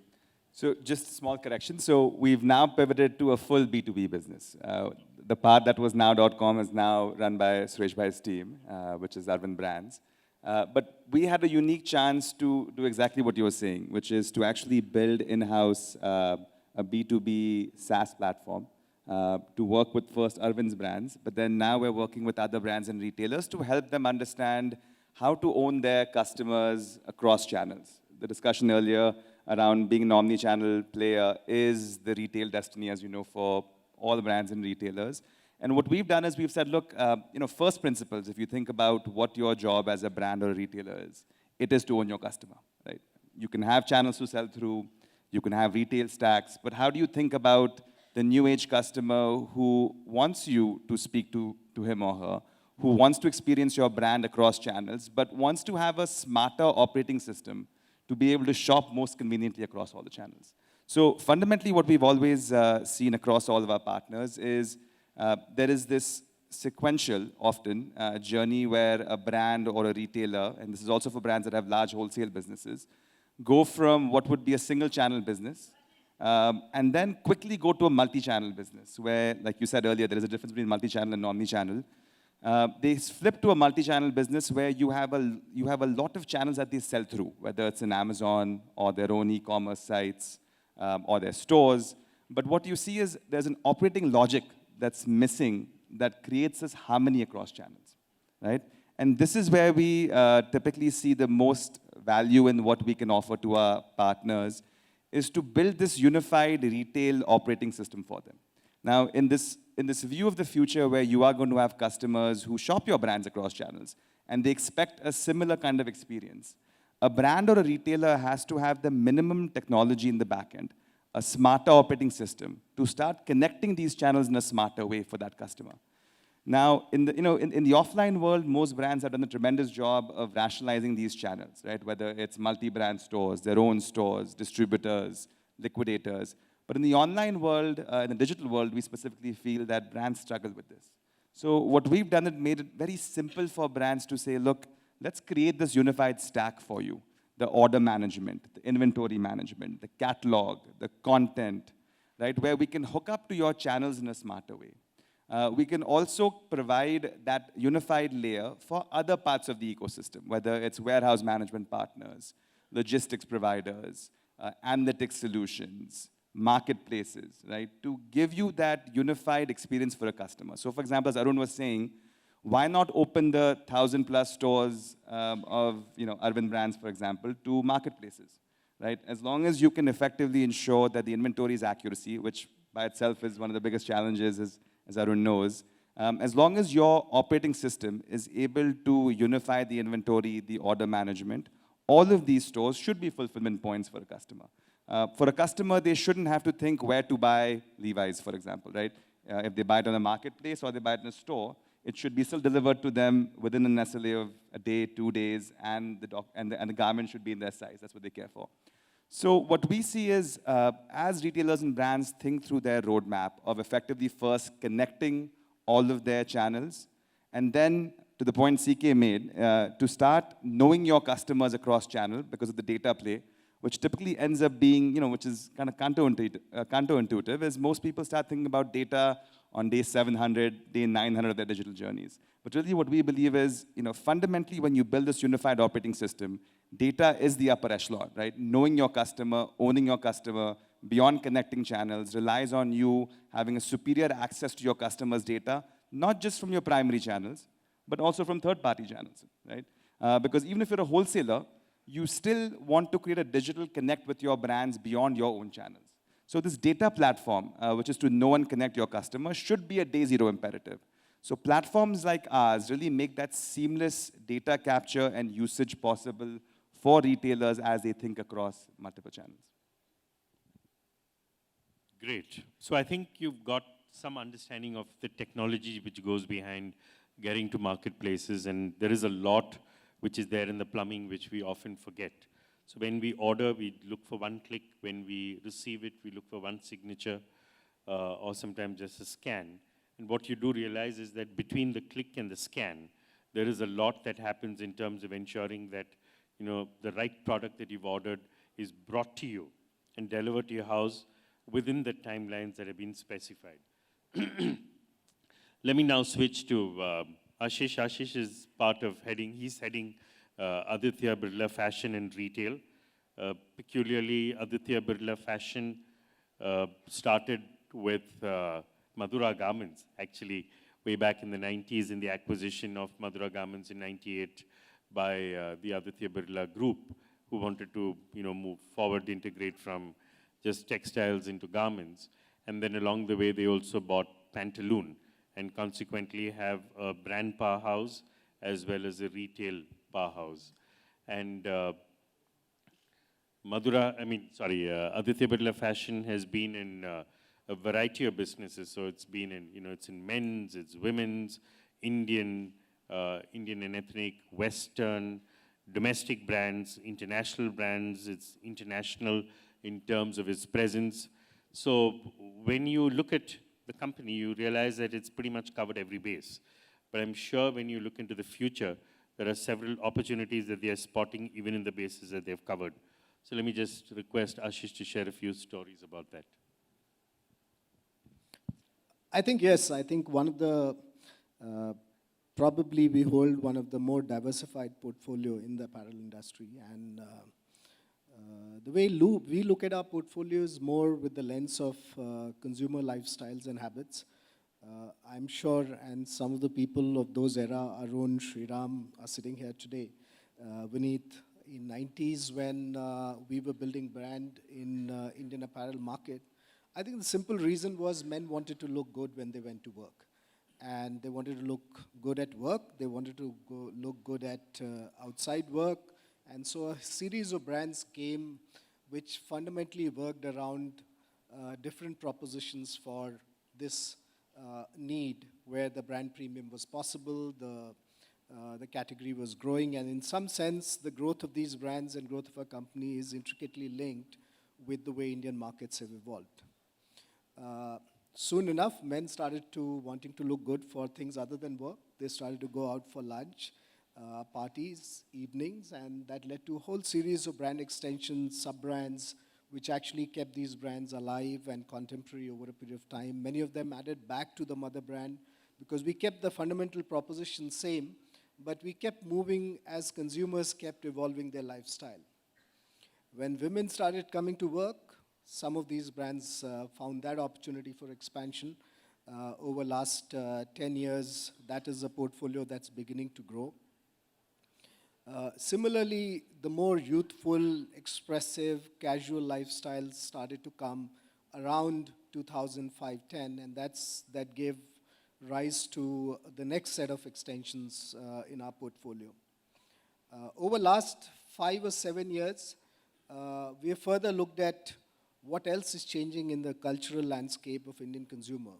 So just a small correction. So we've now pivoted to a full B2B business. The part that was now.com is now run by Suresh Bhai's team, which is Arvind Brands. But we had a unique chance to do exactly what you were saying, which is to actually build in-house a B2B SaaS platform to work with first Arvind's brands, but then now we're working with other brands and retailers to help them understand how to own their customers across channels. The discussion earlier around being an omni-channel player is the retail destiny, as you know, for all brands and retailers. And what we've done is we've said, look, first principles, if you think about what your job as a brand or a retailer is, it is to own your customer, right? You can have channels to sell through, you can have retail stacks, but how do you think about the new age customer who wants you to speak to him or her, who wants to experience your brand across channels, but wants to have a smarter operating system to be able to shop most conveniently across all the channels. So fundamentally, what we've always seen across all of our partners is there is this sequential, often, journey where a brand or a retailer, and this is also for brands that have large wholesale businesses, go from what would be a single channel business and then quickly go to a multi-channel business where, like you said earlier, there is a difference between multi-channel and omni-channel. They flip to a multi-channel business where you have a lot of channels that they sell through, whether it's in Amazon or their own e-commerce sites or their stores. But what you see is there's an operating logic that's missing that creates this harmony across channels, right? And this is where we typically see the most value in what we can offer to our partners, is to build this unified retail operating system for them. Now, in this view of the future where you are going to have customers who shop your brands across channels, and they expect a similar kind of experience, a brand or a retailer has to have the minimum technology in the back end, a smarter operating system, to start connecting these channels in a smarter way for that customer. Now, in the offline world, most brands have done a tremendous job of rationalizing these channels, right? Whether it's multi-brand stores, their own stores, distributors, liquidators. But in the online world, in the digital world, we specifically feel that brands struggle with this. So what we've done is made it very simple for brands to say, look, let's create this unified stack for you. The order management, the inventory management, the catalog, the content, right? Where we can hook up to your channels in a smarter way. We can also provide that unified layer for other parts of the ecosystem, whether it's warehouse management partners, logistics providers, analytics solutions, marketplaces, right? To give you that unified experience for a customer. So for example, as Arun was saying, why not open the 1,000+ stores of Arvind brands, for example, to marketplaces, right? As long as you can effectively ensure that the inventory's accuracy, which by itself is one of the biggest challenges, as Arun knows, as long as your operating system is able to unify the inventory, the order management, all of these stores should be fulfillment points for a customer. For a customer, they shouldn't have to think where to buy Levi's, for example, right? If they buy it on a marketplace or they buy it in a store, it should be still delivered to them within an SLA of a day, 2 days, and the garment should be in their size. That's what they care for. So what we see is, as retailers and brands think through their roadmap of effectively first connecting all of their channels, and then, to the point CK made, to start knowing your customers across channel because of the data play, which typically ends up being, which is kind of counterintuitive, is most people start thinking about data on day 700, day 900 of their digital journeys. But really what we believe is, fundamentally when you build this unified operating system, data is the upper echelon, right? Knowing your customer, owning your customer, beyond connecting channels, relies on you having a superior access to your customer's data, not just from your primary channels, but also from third-party channels, right? Because even if you're a wholesaler, you still want to create a digital connect with your brands beyond your own channels. So this data platform, which is to know and connect your customers, should be a day zero imperative. So platforms like ours really make that seamless data capture and usage possible for retailers as they think across multiple channels. Great. So I think you've got some understanding of the technology which goes behind getting to marketplaces, and there is a lot which is there in the plumbing which we often forget. So when we order, we look for one click. When we receive it, we look for one signature, or sometimes just a scan. And what you do realize is that between the click and the scan, there is a lot that happens in terms of ensuring that the right product that you've ordered is brought to you and delivered to your house within the timelines that have been specified. Let me now switch to Ashish. Ashish is he's heading Aditya Birla Fashion and Retail. Peculiarly, Aditya Birla Fashion started with Madura Garments, actually, way back in the 90s in the acquisition of Madura Garments in 98 by the Aditya Birla Group, who wanted to move forward, integrate from just textiles into garments. And then along the way, they also bought Pantaloon, and consequently have a brand powerhouse as well as a retail powerhouse. And Aditya Birla Fashion has been in a variety of businesses. So it's been in, it's in men's, it's women's, Indian and ethnic, Western, domestic brands, international brands. It's international in terms of its presence. So when you look at the company, you realize that it's pretty much covered every base. But I'm sure when you look into the future, there are several opportunities that they are spotting even in the bases that they've covered. So let me just request Ashish to share a few stories about that. I think, yes, I think one of the probably we hold one of the more diversified portfolio in the apparel industry. And the way we look at our portfolio is more with the lens of consumer lifestyles and habits. I'm sure, and some of the people of those era, Arun, Sriram, are sitting here today. Vineet, in 90s when we were building brand in Indian apparel market, I think the simple reason was men wanted to look good when they went to work. And they wanted to look good at work, they wanted to look good at outside work. And so a series of brands came which fundamentally worked around different propositions for this need, where the brand premium was possible, the category was growing, and in some sense, the growth of these brands and growth of our company is intricately linked with the way Indian markets have evolved. Soon enough, men started wanting to look good for things other than work. They started to go out for lunch, parties, evenings, and that led to a whole series of brand extensions, sub-brands, which actually kept these brands alive and contemporary over a period of time. Many of them added back to the mother brand because we kept the fundamental proposition same, but we kept moving as consumers kept evolving their lifestyle. When women started coming to work, some of these brands found that opportunity for expansion. Over last 10 years, that is a portfolio that's beginning to grow. Similarly, the more youthful, expressive, casual lifestyles started to come around 2005-10, and that gave rise to the next set of extensions in our portfolio. Over last 5 or 7 years, we have further looked at what else is changing in the cultural landscape of Indian consumer.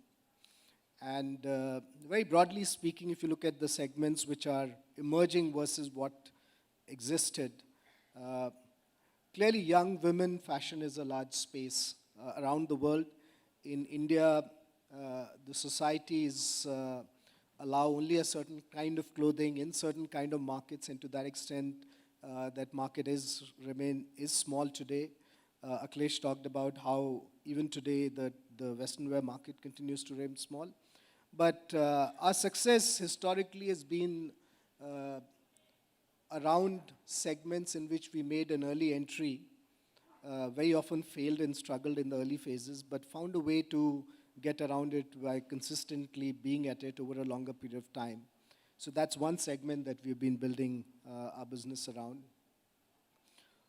And very broadly speaking, if you look at the segments which are emerging versus what existed, clearly young women fashion is a large space around the world. In India, the societies allow only a certain kind of clothing in certain kind of markets, and to that extent, that market is small today. Akhilesh talked about how even today the Western wear market continues to remain small. But our success historically has been around segments in which we made an early entry, very often failed and struggled in the early phases, but found a way to get around it by consistently being at it over a longer period of time. So that's one segment that we've been building our business around.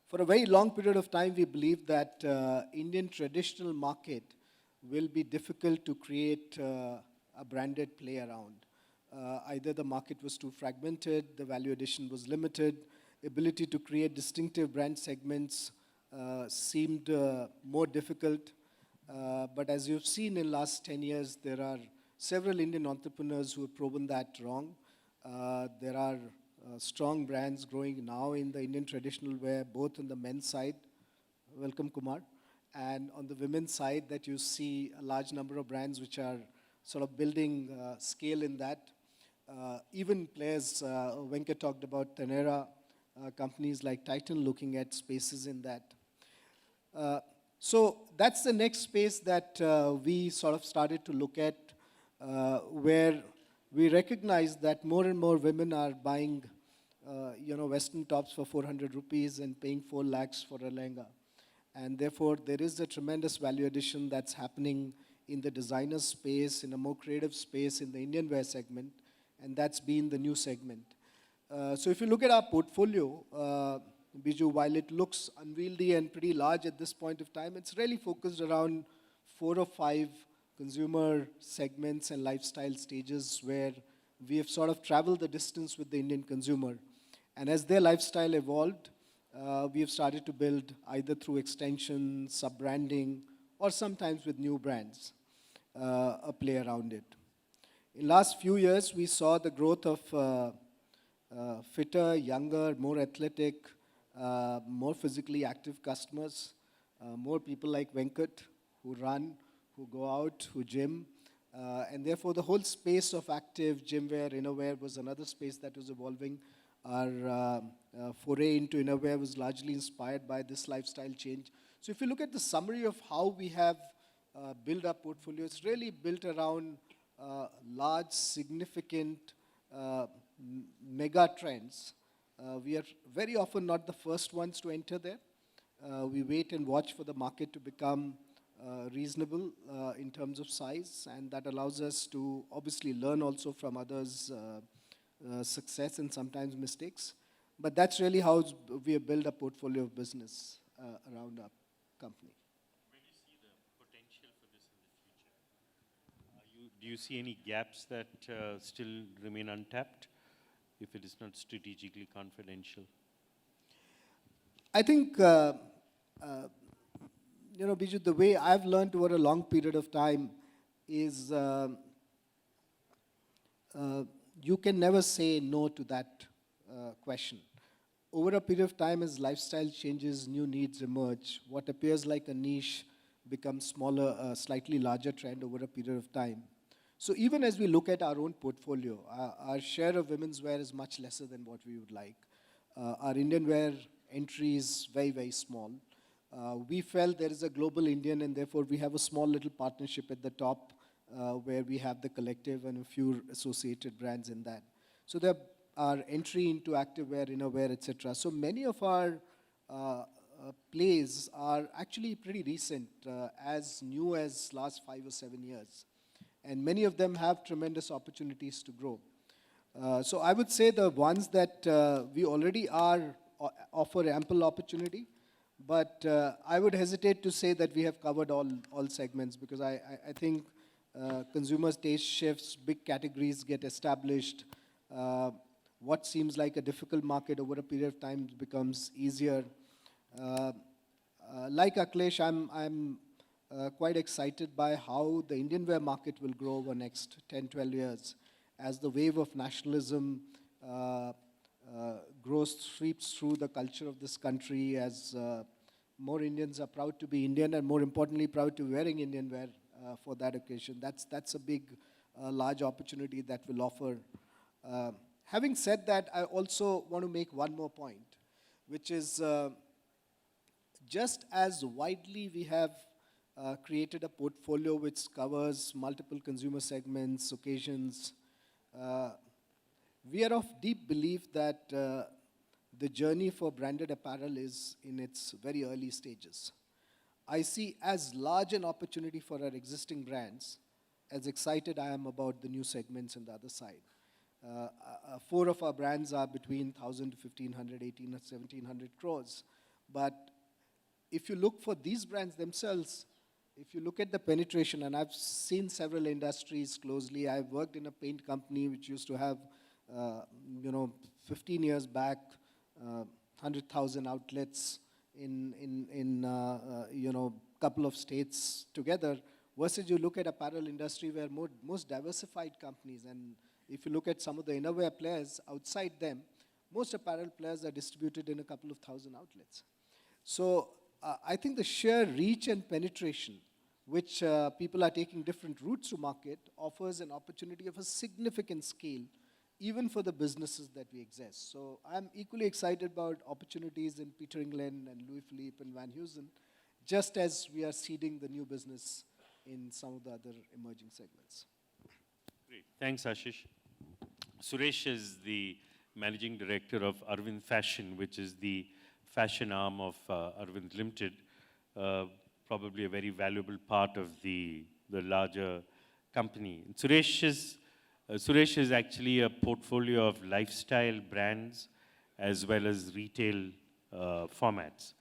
For a very long period of time, we believed that Indian traditional market will be difficult to create a branded play around. Either the market was too fragmented, the value addition was limited, ability to create distinctive brand segments seemed more difficult. But as you've seen in the last 10 years, there are several Indian entrepreneurs who have proven that wrong. There are strong brands growing now in the Indian traditional wear, both on the men's side, welcome Kumar, and on the women's side that you see a large number of brands which are sort of building scale in that. Even players, Venkat talked about Tenera, companies like Titan looking at spaces in that. So that's the next space that we sort of started to look at, where we recognize that more and more women are buying Western tops for 400 rupees and paying 4 lakhs for a lehenga. And therefore, there is a tremendous value addition that's happening in the designer space, in a more creative space in the Indian wear segment, and that's been the new segment. So if you look at our portfolio, Bijou, while it looks unwieldy and pretty large at this point of time, it's really focused around 4 or 5 consumer segments and lifestyle stages where we have sort of traveled the distance with the Indian consumer. And as their lifestyle evolved, we have started to build either through extension, sub-branding, or sometimes with new brands, a play around it. In last few years, we saw the growth of fitter, younger, more athletic, more physically active customers, more people like Venkat who run, who go out, who gym. And therefore, the whole space of active gym wear, innerwear was another space that was evolving. Our foray into innerwear was largely inspired by this lifestyle change. So if you look at the summary of how we have built our portfolio, it's really built around large, significant mega trends, we are very often not the first ones to enter there. We wait and watch for the market to become reasonable in terms of size, and that allows us to obviously learn also from others' success and sometimes mistakes. But that's really how we have built a portfolio of business around our company. Where do you see the potential for this in the future? Do you see any gaps that still remain untapped if it is not strategically confidential? I think, Bijou, the way I've learned over a long period of time is you can never say no to that question. Over a period of time, as lifestyle changes, new needs emerge, what appears like a niche becomes smaller, a slightly larger trend over a period of time. So even as we look at our own portfolio, our share of women's wear is much lesser than what we would like. Our Indian wear entry is very, very small. We felt there is a global Indian, and therefore we have a small little partnership at the top where we have the collective and a few associated brands in that. So there are entry into activewear, innerwear, etc. So many of our plays are actually pretty recent, as new as last 5 or 7 years. And many of them have tremendous opportunities to grow. So I would say the ones that we already are offer ample opportunity, but I would hesitate to say that we have covered all segments, because I think consumers' taste shifts, big categories get established. What seems like a difficult market over a period of time becomes easier. Like Akhilesh, I'm quite excited by how the Indian wear market will grow over the next 10, 12 years as the wave of nationalism sweeps through the culture of this country, as more Indians are proud to be Indian, and more importantly, proud to be wearing Indian wear for that occasion. That's a big, large opportunity that will offer. Having said that, I also want to make one more point, which is just as widely we have created a portfolio which covers multiple consumer segments, occasions. We are of deep belief that the journey for branded apparel is in its very early stages. I see as large an opportunity for our existing brands as excited I am about the new segments on the other side. 4 of our brands are between 1,000 to 1,500, 1,800, 1,700 crores. But if you look for these brands themselves, if you look at the penetration, and I've seen several industries closely. I've worked in a paint company which used to have, 15 years back, 100,000 outlets in couple of states together, versus you look at apparel industry where most diversified companies, and if you look at some of the innerwear players outside them, most apparel players are distributed in a couple of thousand outlets. So I think the sheer reach and penetration, which people are taking different routes to market, offers an opportunity of a significant scale, even for the businesses that we exist. So I'm equally excited about opportunities in Peter England and Louis Philippe and Van Heusen, just as we are seeding the new business in some of the other emerging segments. Great. Thanks, Ashish. Suresh is the managing director of Arvind Fashion, which is the fashion arm of Arvind Limited, probably a very valuable part of the larger company. And Suresh is actually a portfolio of lifestyle brands as well as retail formats,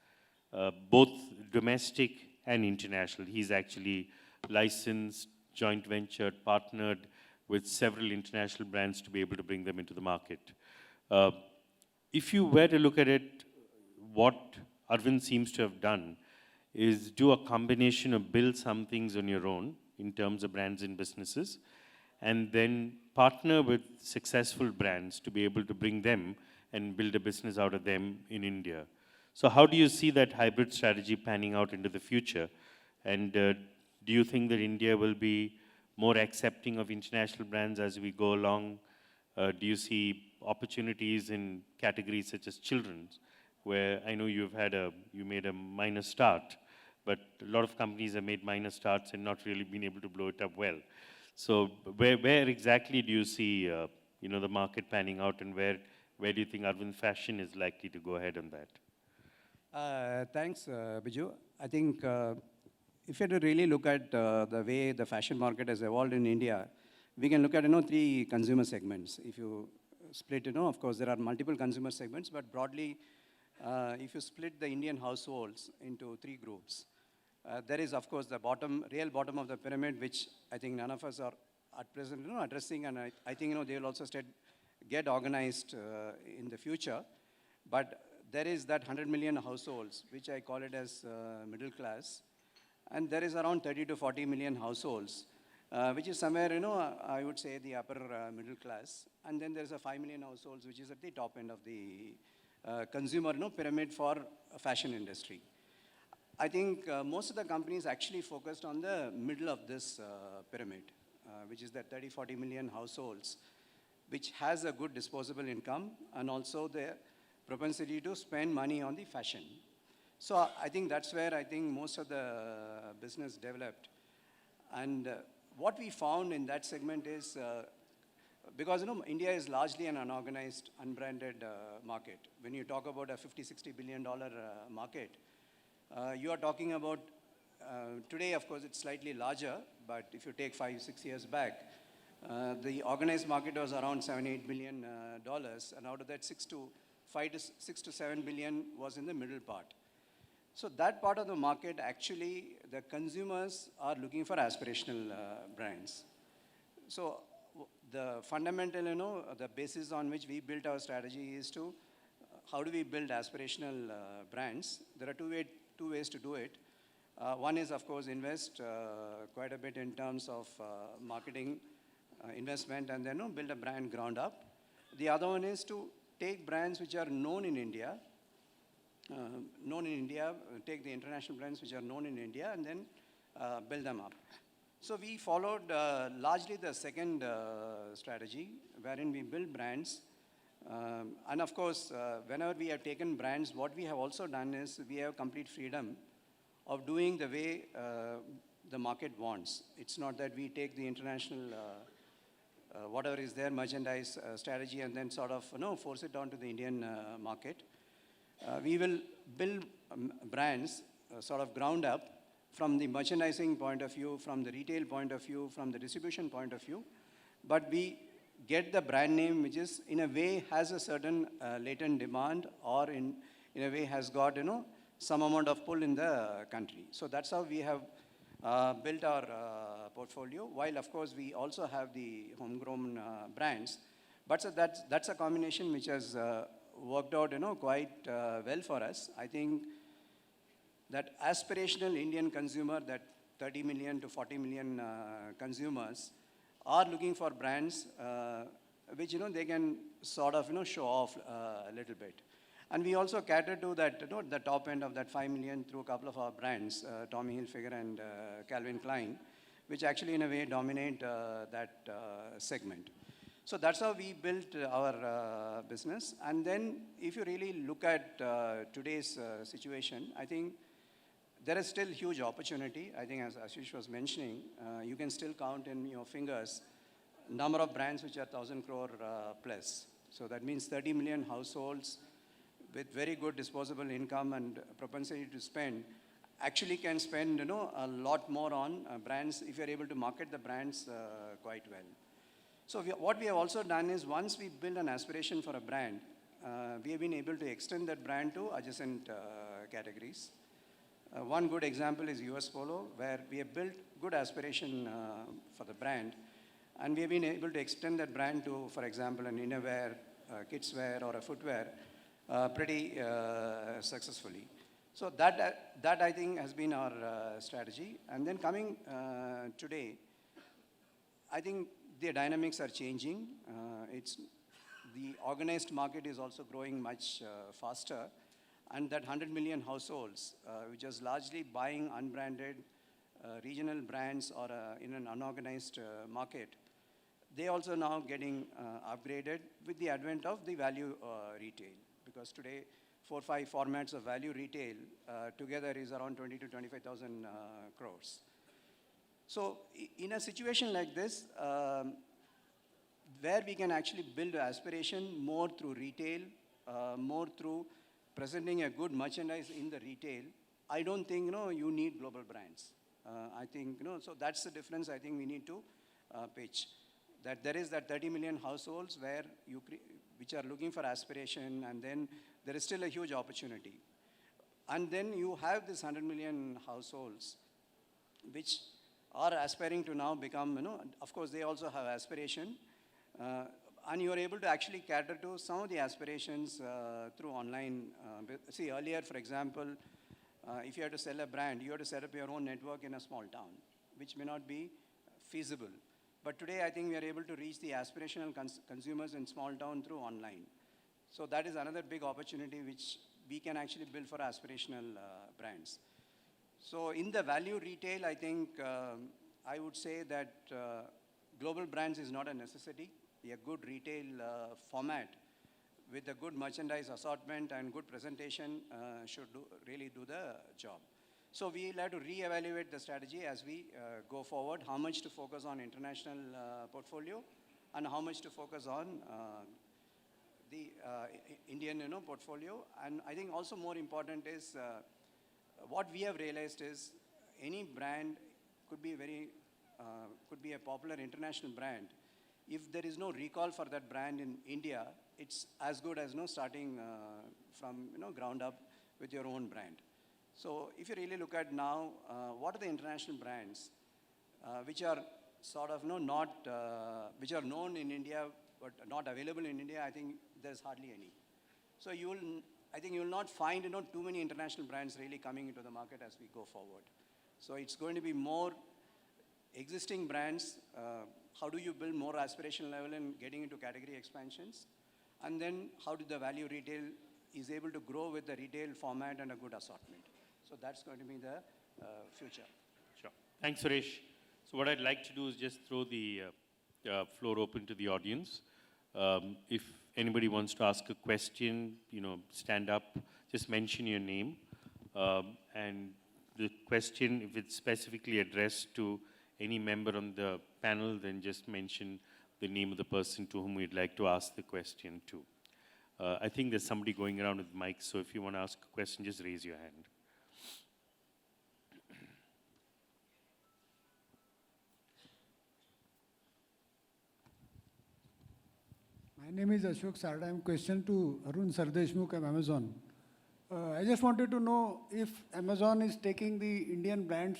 both domestic and international. He's actually licensed, joint ventured, partnered with several international brands to be able to bring them into the market. If you were to look at it, what Arvind seems to have done is do a combination of build some things on your own in terms of brands and businesses, and then partner with successful brands to be able to bring them and build a business out of them in India. So how do you see that hybrid strategy panning out into the future? And do you think that India will be more accepting of international brands as we go along? Do you see opportunities in categories such as children's, where I know you made a minor start, but a lot of companies have made minor starts and not really been able to blow it up well. So where exactly do you see the market panning out, and where do you think Arvind Fashion is likely to go ahead on that? Thanks, Bijou. I think if you had to really look at the way the fashion market has evolved in India, we can look at, three consumer segments. If you split, of course, there are multiple consumer segments, but broadly, if you split the Indian households into three groups, there is, of course, the real bottom of the pyramid, which I think none of us are at present, addressing, and I think, they will also get organized in the future. But there is that 100 million households, which I call it as middle class, and there is around 30 to 40 million households, which is somewhere, I would say the upper middle class, and then there's a 5 million households, which is at the top end of the consumer pyramid for fashion industry. I think most of the companies actually focused on the middle of this pyramid, which is that 30, 40 million households, which has a good disposable income and also the propensity to spend money on the fashion. So I think that's where I think most of the business developed. And what we found in that segment is, because India is largely an unorganized, unbranded market. When you talk about a $50, $60 billion market, you are talking about, today of course it's slightly larger, but if you take 5, 6 years back, the organized market was around $7, $8 billion, and out of that 6 to 7 billion was in the middle part. So that part of the market, actually, the consumers are looking for aspirational brands. So the fundamental, the basis on which we built our strategy is to, how do we build aspirational brands? There are two ways to do it. One is, of course, invest quite a bit in terms of marketing investment and then build a brand ground up. The other one is to take brands which are known in India, take the international brands which are known in India and then build them up. So we followed largely the second strategy, wherein we build brands. And of course, whenever we have taken brands, what we have also done is we have complete freedom of doing the way the market wants. It's not that we take the international, whatever is their merchandise strategy and then sort of force it onto the Indian market. We will build brands sort of ground up from the merchandising point of view, from the retail point of view, from the distribution point of view. But we get the brand name which is in a way has a certain latent demand or in a way has got some amount of pull in the country. So that's how we have built our portfolio, while of course we also have the homegrown brands. But so that's a combination which has worked out quite well for us. I think that aspirational Indian consumer, that 30 million to 40 million consumers are looking for brands which they can sort of show off a little bit. And we also cater to that the top end of that 5 million through a couple of our brands, Tommy Hilfiger and Calvin Klein, which actually in a way dominate that segment. So that's how we built our business. And then if you really look at today's situation, I think there is still huge opportunity. I think as Ashish was mentioning, you can still count in your fingers number of brands which are 1,000 crore plus. So that means 30 million households with very good disposable income and propensity to spend actually can spend a lot more on brands if you're able to market the brands quite well. So what we have also done is once we build an aspiration for a brand, we have been able to extend that brand to adjacent categories. One good example is US Polo, where we have built good aspiration for the brand, and we have been able to extend that brand to, for example, an innerwear, kids wear, or a footwear pretty successfully. So that I think has been our strategy. And then coming today, I think the dynamics are changing. The organized market is also growing much faster. And that 100 million households, which is largely buying unbranded regional brands or in an unorganized market, they also now getting upgraded with the advent of the value retail. Because today, 4 or 5 formats of value retail together is around 20 to 25,000 crores. So in a situation like this, where we can actually build aspiration more through retail, more through presenting a good merchandise in the retail. I don't think, you need global brands. I think, so that's the difference I think we need to pitch. That there is that 30 million households where which are looking for aspiration, and then there is still a huge opportunity. And then you have this 100 million households which are aspiring to now become, of course they also have aspiration, and you are able to actually cater to some of the aspirations through online. See, earlier, for example, if you had to sell a brand, you had to set up your own network in a small town, which may not be feasible. But today, I think we are able to reach the aspirational consumers in small town through online. So that is another big opportunity which we can actually build for aspirational brands. So in the value retail, I think I would say that global brands is not a necessity. A good retail format with a good merchandise assortment and good presentation should really do the job. So we'll have to reevaluate the strategy as we go forward, how much to focus on international portfolio and how much to focus on the Indian portfolio. And I think also more important is what we have realized is any brand could be a popular international brand. If there is no recall for that brand in India, it's as good as starting from ground up with your own brand. So if you really look at now, what are the international brands which are sort of which are known in India but not available in India? I think there's hardly any. So I think you will not find too many international brands really coming into the market as we go forward. So it's going to be more existing brands. How do you build more aspirational level and getting into category expansions? And then how do the value retail is able to grow with the retail format and a good assortment? So that's going to be the future. Sure. Thanks, Suresh. So what I'd like to do is just throw the floor open to the audience. If anybody wants to ask a question, stand up, just mention your name. And the question, if it's specifically addressed to any member on the panel, then just mention the name of the person to whom we'd like to ask the question to. I think there's somebody going around with mics, so if you want to ask a question, just raise your hand. My name is Ashok Sarda. I am question to Arun Sardeshmukh of Amazon. I just wanted to know if Amazon is taking the Indian brands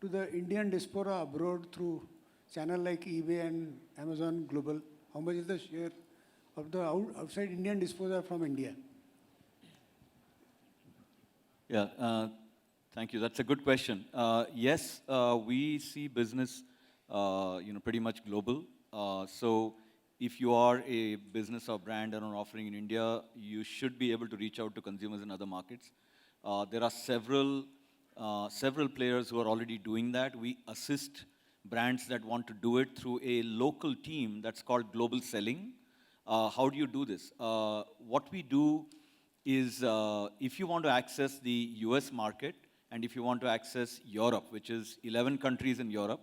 to the Indian diaspora abroad through channel like eBay and Amazon Global. How much is the share of the outside Indian diaspora from India? Yeah, thank you. That's a good question. Yes, we see business, pretty much global. So if you are a business or brand and are offering in India, you should be able to reach out to consumers in other markets. There are several players who are already doing that. We assist brands that want to do it through a local team that's called global selling. How do you do this? What we do is if you want to access the US market and if you want to access Europe, which is 11 countries in Europe,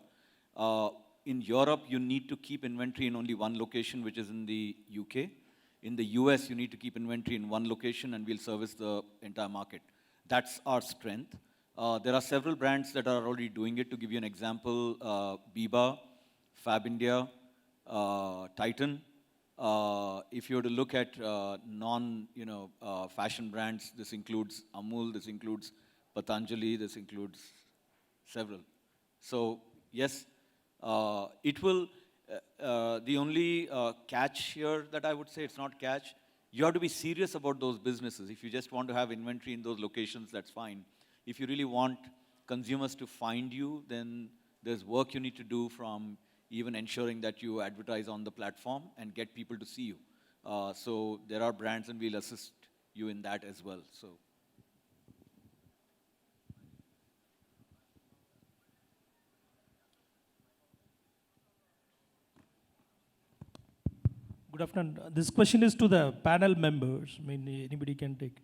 you need to keep inventory in only one location, which is in the UK. In the US, you need to keep inventory in one location and we'll service the entire market. That's our strength. There are several brands that are already doing it. To give you an example, Biba, Fab India, Titan. If you were to look at fashion brands, this includes Amul, this includes Patanjali, this includes several. So yes, it will, the only catch here that I would say, it's not catch, you have to be serious about those businesses. If you just want to have inventory in those locations, that's fine. If you really want consumers to find you, then there's work you need to do, from even ensuring that you advertise on the platform and get people to see you. So there are brands and we'll assist you in that as well. So. Good afternoon. This question is to the panel members. I mean, anybody can take.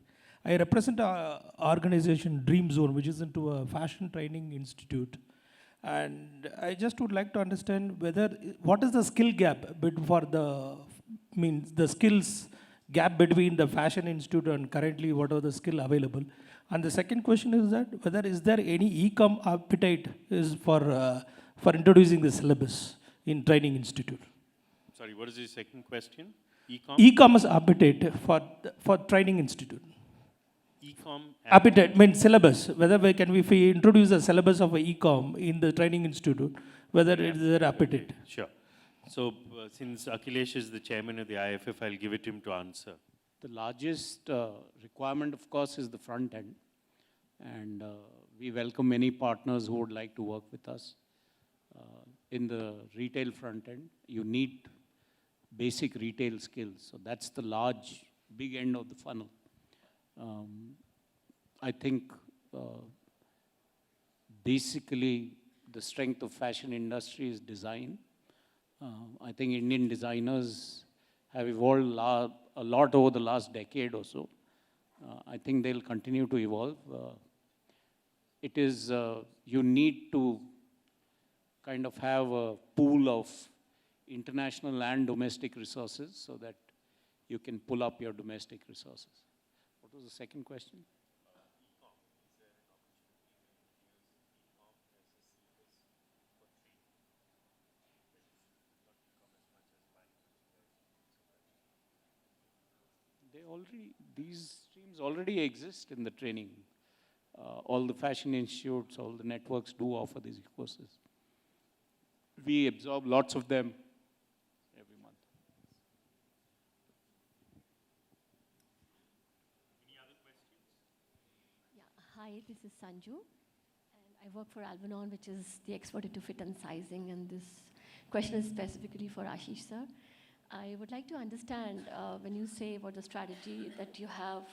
I represent an organization, Dream Zone, which is into a fashion training institute. And I just would like to understand what is the skill gap for the skills gap between the Fashion Institute and currently what are the skill available? And the second question is that whether is there any e-com appetite is for introducing the syllabus in Training Institute? Sorry, what is the second question? E-com? E-commerce appetite for Training Institute. E-com Appetite means syllabus. If we introduce a syllabus of a e-com in the Training Institute, whether it is their appetite. Sure. So since Akhilesh is the chairman of the IFF, I'll give it to him to answer. The largest requirement, of course, is the front end. And we welcome many partners who would like to work with us. In the retail front end, you need basic retail skills. So that's the big end of the funnel. I think basically the strength of fashion industry is design. I think Indian designers have evolved a lot over the last decade or so. I think they'll continue to evolve. It is, you need to kind of have a pool of international and domestic resources so that you can pull up your domestic resources. What was the second question? These streams already exist in the training. All the fashion institutes, all the networks do offer these courses. We absorb lots of them every month. Any other questions? Yeah, hi, this is Sanju, and I work for Albanon, which is the expert into fit and sizing, and this question is specifically for Ashish, sir. I would like to understand when you say about the strategy that you have,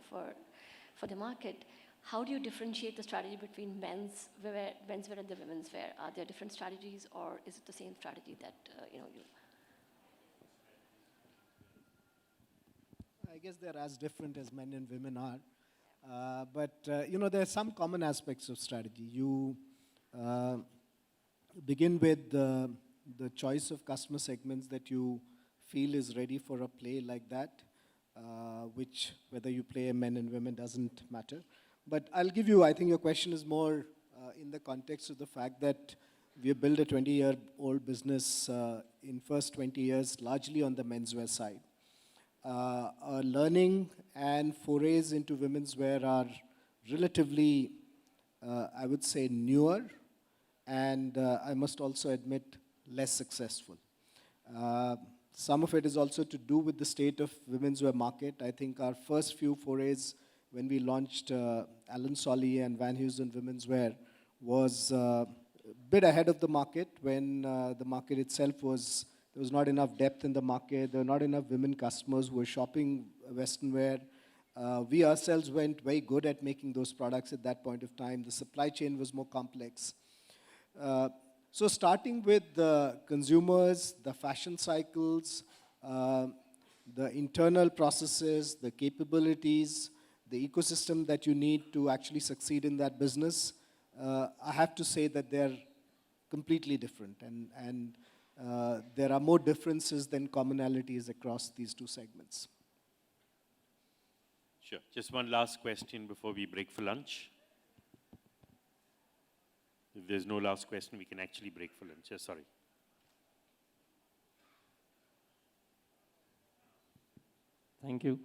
for the market, how do you differentiate the strategy between menswear and the women's wear? Are there different strategies, or is it the same strategy that you? I guess they're as different as men and women are. But there are some common aspects of strategy. You begin with the choice of customer segments that you feel is ready for a play like that, which whether you play men and women doesn't matter. But I'll give you, I think your question is more in the context of the fact that we have built a 20-year-old business in first 20 years largely on the menswear side. Our learning and forays into women's wear are relatively, I would say, newer, and I must also admit, less successful. Some of it is also to do with the state of women's wear market. I think our first few forays, when we launched Allen Solly and Van Heusen women's wear, was a bit ahead of the market when the market itself there was not enough depth in the market, there were not enough women customers who were shopping Western wear. We ourselves weren't very good at making those products at that point of time. The supply chain was more complex. So starting with the consumers, the fashion cycles, the internal processes, the capabilities, the ecosystem that you need to actually succeed in that business, I have to say that they're completely different. And there are more differences than commonalities across these two segments. Sure. Just one last question before we break for lunch. If there's no last question, we can actually break for lunch. Yeah, sorry. Thank you.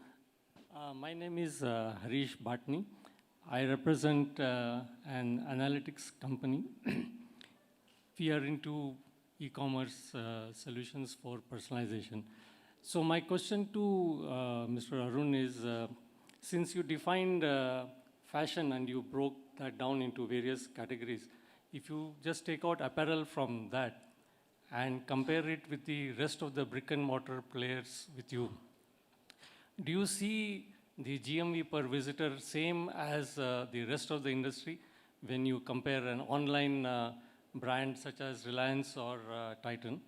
My name is Harish Bhatni. I represent an analytics company. We are into e-commerce solutions for personalization. So my question to Mr. Arun is, since you defined fashion and you broke that down into various categories, if you just take out apparel from that and compare it with the rest of the brick and mortar players with you, do you see the GMV per visitor same as the rest of the industry when you compare an online brand such as Reliance or Titan?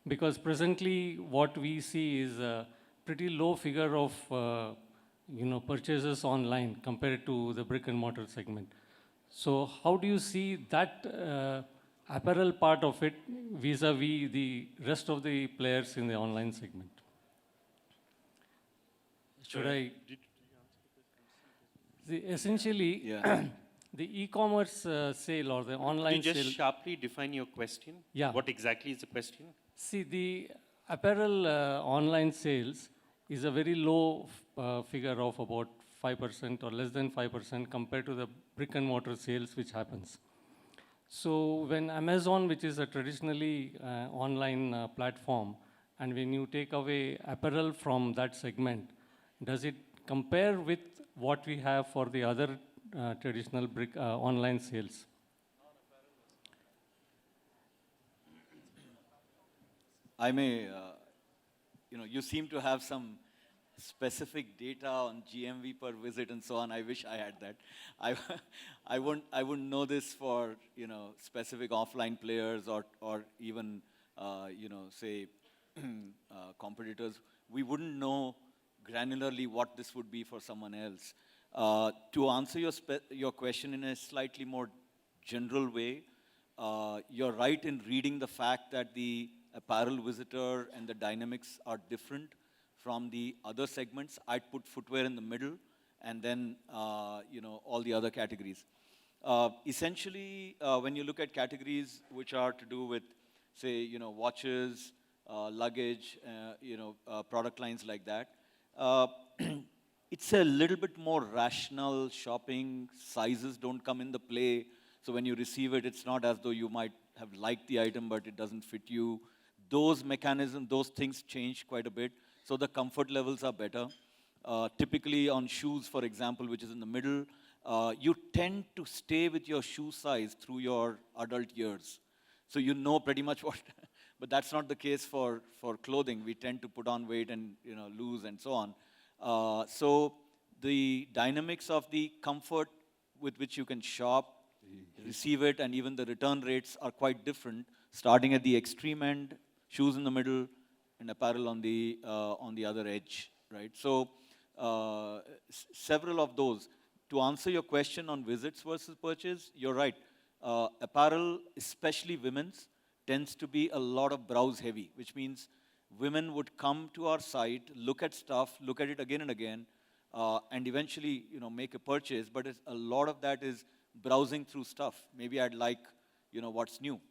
Because presently what we see is a pretty low figure of purchases online compared to the brick and mortar segment. So how do you see that apparel part of it vis-a-vis the rest of the players in the online segment? Should I? Essentially, Yeah. the e-commerce sale or the online Could you just sale. sharply define your question? Yeah. What exactly is the question? See, the apparel online sales is a very low figure of about 5% or less than 5% compared to the brick and mortar sales which happens. So when Amazon, which is a traditionally online platform, and when you take away apparel from that segment, does it compare with what we have for the other traditional brick online sales? I may, you seem to have some specific data on GMV per visit and so on. I wish I had that. I wouldn't know this for, specific offline players or even, say, competitors. We wouldn't know granularly what this would be for someone else. To answer your question in a slightly more general way, you're right in reading the fact that the apparel visitor and the dynamics are different from the other segments. I'd put footwear in the middle and then, all the other categories. Essentially, when you look at categories which are to do with, say, watches, luggage, product lines like that, it's a little bit more rational shopping. Sizes don't come in the play. So when you receive it, it's not as though you might have liked the item, but it doesn't fit you. Those mechanisms, those things change quite a bit. So the comfort levels are better. Typically on shoes, for example, which is in the middle, you tend to stay with your shoe size through your adult years. So you know pretty much what, but that's not the case for clothing. We tend to put on weight and lose and so on. So the dynamics of the comfort with which you can shop, receive it, and even the return rates are quite different, starting at the extreme end, shoes in the middle, and apparel on the other edge, right? So several of those. To answer your question on visits versus purchase, you're right. Apparel, especially women's, tends to be a lot of browse heavy, which means women would come to our site, look at stuff, look at it again and again, and eventually, make a purchase. But a lot of that is browsing through stuff. Maybe I'd like, what's new.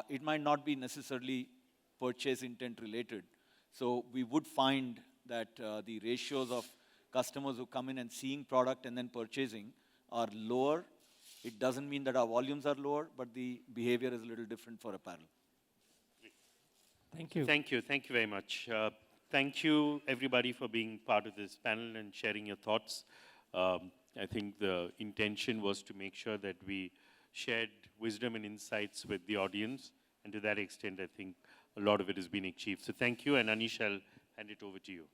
It might not be necessarily purchase intent related. So we would find that the ratios of customers who come in and seeing product and then purchasing are lower. It doesn't mean that our volumes are lower, but the behavior is a little different for apparel. Thank you. Thank you. Thank you very much. Thank you, everybody, for being part of this panel and sharing your thoughts. I think the intention was to make sure that we shared wisdom and insights with the audience. And to that extent, I think a lot of it has been achieved. So thank you. And Anish, I'll hand it over to you.